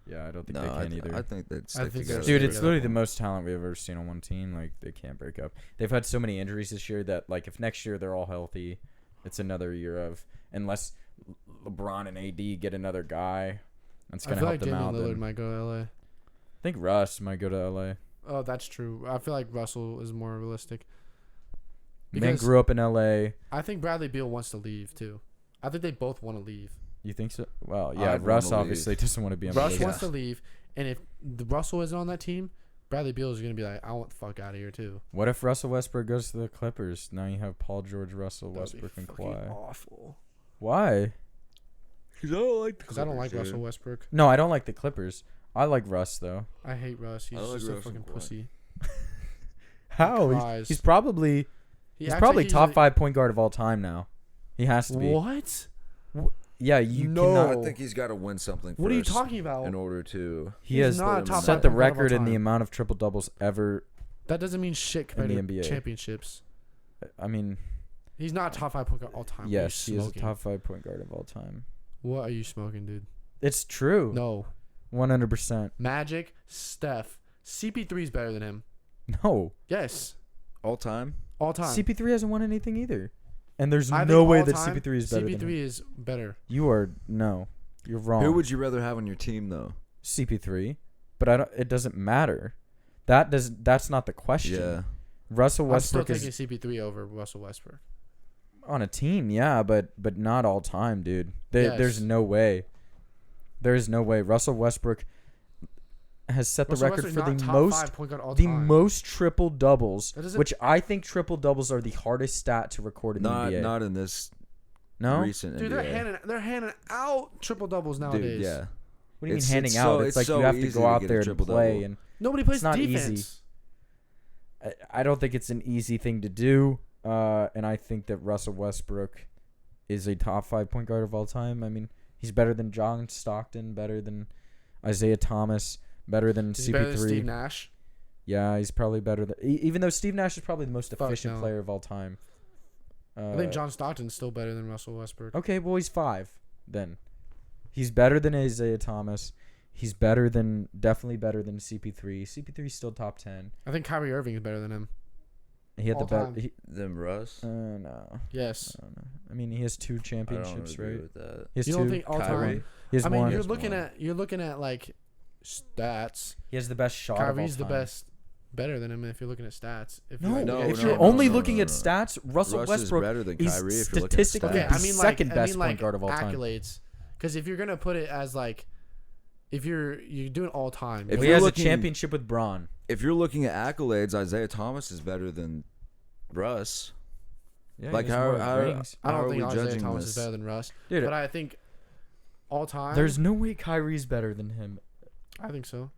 Speaker 1: Yeah, I don't think
Speaker 3: No,
Speaker 1: they can either.
Speaker 3: I think they'd
Speaker 2: I
Speaker 3: stick
Speaker 2: think
Speaker 3: together.
Speaker 2: they're
Speaker 1: Dude,
Speaker 2: still
Speaker 1: it's
Speaker 2: together.
Speaker 1: literally the most talent we've ever seen on one team. Like, they can't break up. They've had so many injuries this year that, like, if next year they're all healthy, it's another year of, unless LeBron and AD get another guy, that's
Speaker 2: I
Speaker 1: gonna
Speaker 2: feel
Speaker 1: help
Speaker 2: like
Speaker 1: them
Speaker 2: Damian
Speaker 1: out.
Speaker 2: Lillard
Speaker 1: Then.
Speaker 2: might go to LA.
Speaker 1: I think Russ might go to LA.
Speaker 2: Oh, that's true. I feel like Russell is more realistic.
Speaker 1: Man
Speaker 2: Because
Speaker 1: grew up in LA.
Speaker 2: I think Bradley Beal wants to leave too. I think they both want to leave.
Speaker 1: You think so? Well, yeah.
Speaker 3: I'd
Speaker 1: Russ
Speaker 3: wanna leave.
Speaker 1: obviously doesn't want to be on
Speaker 2: Russ
Speaker 1: the
Speaker 2: wants to leave, and if the Russell isn't on that team, Bradley Beal is gonna be like, I want the fuck out of here too.
Speaker 1: What if Russell Westbrook goes to the Clippers? Now you have Paul George, Russell
Speaker 2: That would be
Speaker 1: Westbrook, and
Speaker 2: fucking
Speaker 1: Kawhi.
Speaker 2: awful.
Speaker 1: Why?
Speaker 3: Because I don't like.
Speaker 2: Because I don't like Russell Westbrook.
Speaker 1: No, I don't like the Clippers. I like Russ though.
Speaker 2: I hate Russ. He's
Speaker 3: I like
Speaker 2: just a
Speaker 3: Russ and
Speaker 2: fucking
Speaker 3: Kawhi.
Speaker 2: pussy.
Speaker 1: How?
Speaker 2: cries.
Speaker 1: He's probably he's probably top 5 point guard of all time now. He has to be.
Speaker 2: What?
Speaker 1: Yeah, you
Speaker 2: No.
Speaker 1: cannot.
Speaker 3: I think he's got to win something.
Speaker 2: What are you
Speaker 3: first
Speaker 2: talking about?
Speaker 3: In order to.
Speaker 1: He
Speaker 2: He's
Speaker 1: has
Speaker 2: not a top
Speaker 1: set
Speaker 2: 5
Speaker 1: the
Speaker 2: point guard of all
Speaker 1: record in the
Speaker 2: time.
Speaker 1: amount of triple doubles ever.
Speaker 2: That doesn't mean shit compared
Speaker 1: the
Speaker 2: to
Speaker 1: NBA.
Speaker 2: championships.
Speaker 1: I mean,
Speaker 2: He's not a top 5 point guard all time. What are you
Speaker 1: yes, he is a
Speaker 2: smoking?
Speaker 1: top 5 point guard of all time.
Speaker 2: What are you smoking, dude?
Speaker 1: It's true.
Speaker 2: No.
Speaker 1: 100%.
Speaker 2: Magic, Steph, CP3 is better than him.
Speaker 1: No.
Speaker 2: Yes,
Speaker 3: All time?
Speaker 2: all time.
Speaker 1: CP3 hasn't won anything either. And there's
Speaker 2: I
Speaker 1: no
Speaker 2: think
Speaker 1: way
Speaker 2: all
Speaker 1: that
Speaker 2: time,
Speaker 1: CP3 is better
Speaker 2: CP3
Speaker 1: than him.
Speaker 2: is better.
Speaker 1: You are no. You're wrong.
Speaker 3: Who would you rather have on your team, though?
Speaker 1: CP3, but I don't. It doesn't matter. That's not the question.
Speaker 3: Yeah.
Speaker 1: Russell
Speaker 2: I'm still
Speaker 1: Westbrook
Speaker 2: taking
Speaker 1: is
Speaker 2: CP3 over Russell Westbrook.
Speaker 1: On a team, yeah, but not all time, dude. There's no way. There's no way. Russell Westbrook has set the record for the most triple doubles, which I think triple doubles are the hardest stat to record in the NBA.
Speaker 3: Not in this recent
Speaker 2: dude,
Speaker 3: NBA.
Speaker 2: They're handing out triple doubles nowadays.
Speaker 3: Dude, yeah.
Speaker 1: What do you mean handing out? It's like you have to go out there and play, and
Speaker 2: nobody plays
Speaker 1: not
Speaker 2: defense.
Speaker 1: Easy. I don't think it's an easy thing to do, and I think that Russell Westbrook is a top 5 point guard of all time. I mean, he's better than John Stockton, better than Isaiah Thomas, better than CP3.
Speaker 2: Better than Steve Nash.
Speaker 1: Yeah, he's probably better than. Even though Steve Nash is probably the most efficient player of all time.
Speaker 2: I think John Stockton's still better than Russell Westbrook.
Speaker 1: Okay, well he's 5 then. He's better than Isaiah Thomas. He's definitely better than CP3. CP3's still top 10.
Speaker 2: I think Kyrie Irving is better than him.
Speaker 1: He had
Speaker 2: all
Speaker 1: the best.
Speaker 3: Than Russ?
Speaker 1: No.
Speaker 2: Yes.
Speaker 1: I don't know. I mean, he has 2 championships,
Speaker 3: I don't agree
Speaker 1: right?
Speaker 3: with that.
Speaker 1: He has
Speaker 2: You
Speaker 1: 2.
Speaker 2: don't think all time?
Speaker 1: He has
Speaker 2: I mean,
Speaker 1: one.
Speaker 2: you're looking at like stats.
Speaker 1: He has the best shot.
Speaker 2: Kyrie's
Speaker 1: of all
Speaker 2: the
Speaker 1: time.
Speaker 2: best, better than him if you're looking at stats. If
Speaker 1: you're only looking at stats, Russell
Speaker 3: Russ
Speaker 1: Westbrook
Speaker 3: is better than
Speaker 1: is
Speaker 3: Kyrie if you're looking at
Speaker 1: statistically
Speaker 3: stats.
Speaker 1: the
Speaker 2: I mean,
Speaker 1: second best point guard of all
Speaker 2: accolades.
Speaker 1: time.
Speaker 2: Because if you're gonna put it as like, if you're doing all time,
Speaker 3: If
Speaker 1: He
Speaker 3: you're
Speaker 1: has
Speaker 3: looking-
Speaker 1: a championship with Braun.
Speaker 3: If you're looking at accolades, Isaiah Thomas is better than Russ.
Speaker 1: Yeah,
Speaker 3: Like
Speaker 1: he has
Speaker 3: how
Speaker 1: more
Speaker 3: are
Speaker 1: rings.
Speaker 2: I don't
Speaker 3: are
Speaker 2: think
Speaker 3: we
Speaker 2: Isaiah
Speaker 3: judging
Speaker 2: Thomas
Speaker 3: this?
Speaker 2: is better than Russ.
Speaker 1: Dude,
Speaker 2: But I think all time.
Speaker 1: there's no way Kyrie's better than him.
Speaker 2: I think so.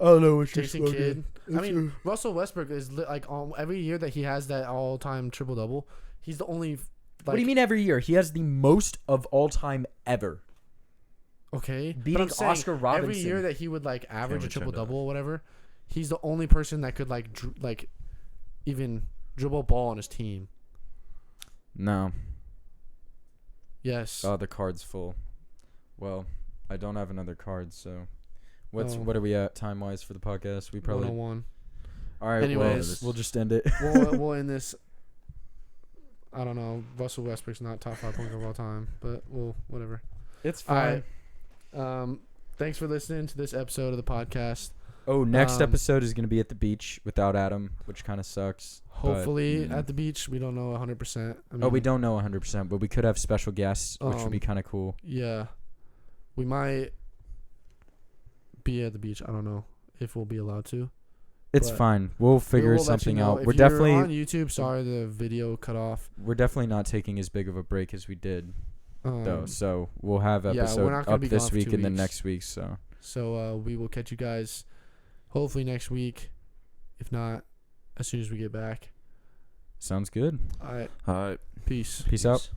Speaker 1: I don't know what
Speaker 2: Jason Kidd. I mean, Russell Westbrook is like every year that he has that all-time triple double. He's the only. Like,
Speaker 1: what do you mean every year? He has the most of all time ever.
Speaker 2: Okay, but
Speaker 1: Beating
Speaker 2: I'm saying
Speaker 1: Oscar Robertson.
Speaker 2: every year that he would like average a
Speaker 3: Cameron
Speaker 2: triple
Speaker 3: Chandler.
Speaker 2: double or whatever, he's the only person that could like even dribble a ball on his team.
Speaker 1: No.
Speaker 2: Yes.
Speaker 1: Oh, the card's full. Well, I don't have another card, so what are we at time wise for the podcast? We probably
Speaker 2: 101.
Speaker 1: all right.
Speaker 2: Anyways.
Speaker 1: We'll just end it.
Speaker 2: we'll end this. I don't know. Russell Westbrook's not top 5 point guard of all time, but whatever.
Speaker 1: It's
Speaker 2: All
Speaker 1: fine.
Speaker 2: right. Thanks for listening to this episode of the podcast.
Speaker 1: Oh, next episode is gonna be at the beach without Adam, which kind of sucks.
Speaker 2: Hopefully at the beach. We don't know 100%.
Speaker 1: We don't know 100%, but we could have special guests, which would be kind of cool.
Speaker 2: Yeah. We might be at the beach. I don't know if we'll be allowed to.
Speaker 1: It's
Speaker 2: but
Speaker 1: fine. We'll figure
Speaker 2: we'll let you
Speaker 1: something
Speaker 2: know.
Speaker 1: out.
Speaker 2: If
Speaker 1: We're
Speaker 2: you're
Speaker 1: definitely
Speaker 2: on YouTube. Sorry, the video cut off.
Speaker 1: We're definitely not taking as big of a break as we did though. So we'll have
Speaker 2: we're
Speaker 1: episode
Speaker 2: not gonna
Speaker 1: up
Speaker 2: be
Speaker 1: this
Speaker 2: gone for
Speaker 1: week
Speaker 2: 2
Speaker 1: and then
Speaker 2: weeks.
Speaker 1: next week. So
Speaker 2: we will catch you guys hopefully next week. If not, as soon as we get back.
Speaker 1: sounds good.
Speaker 2: All right.
Speaker 3: All right.
Speaker 2: Peace.
Speaker 1: Peace out.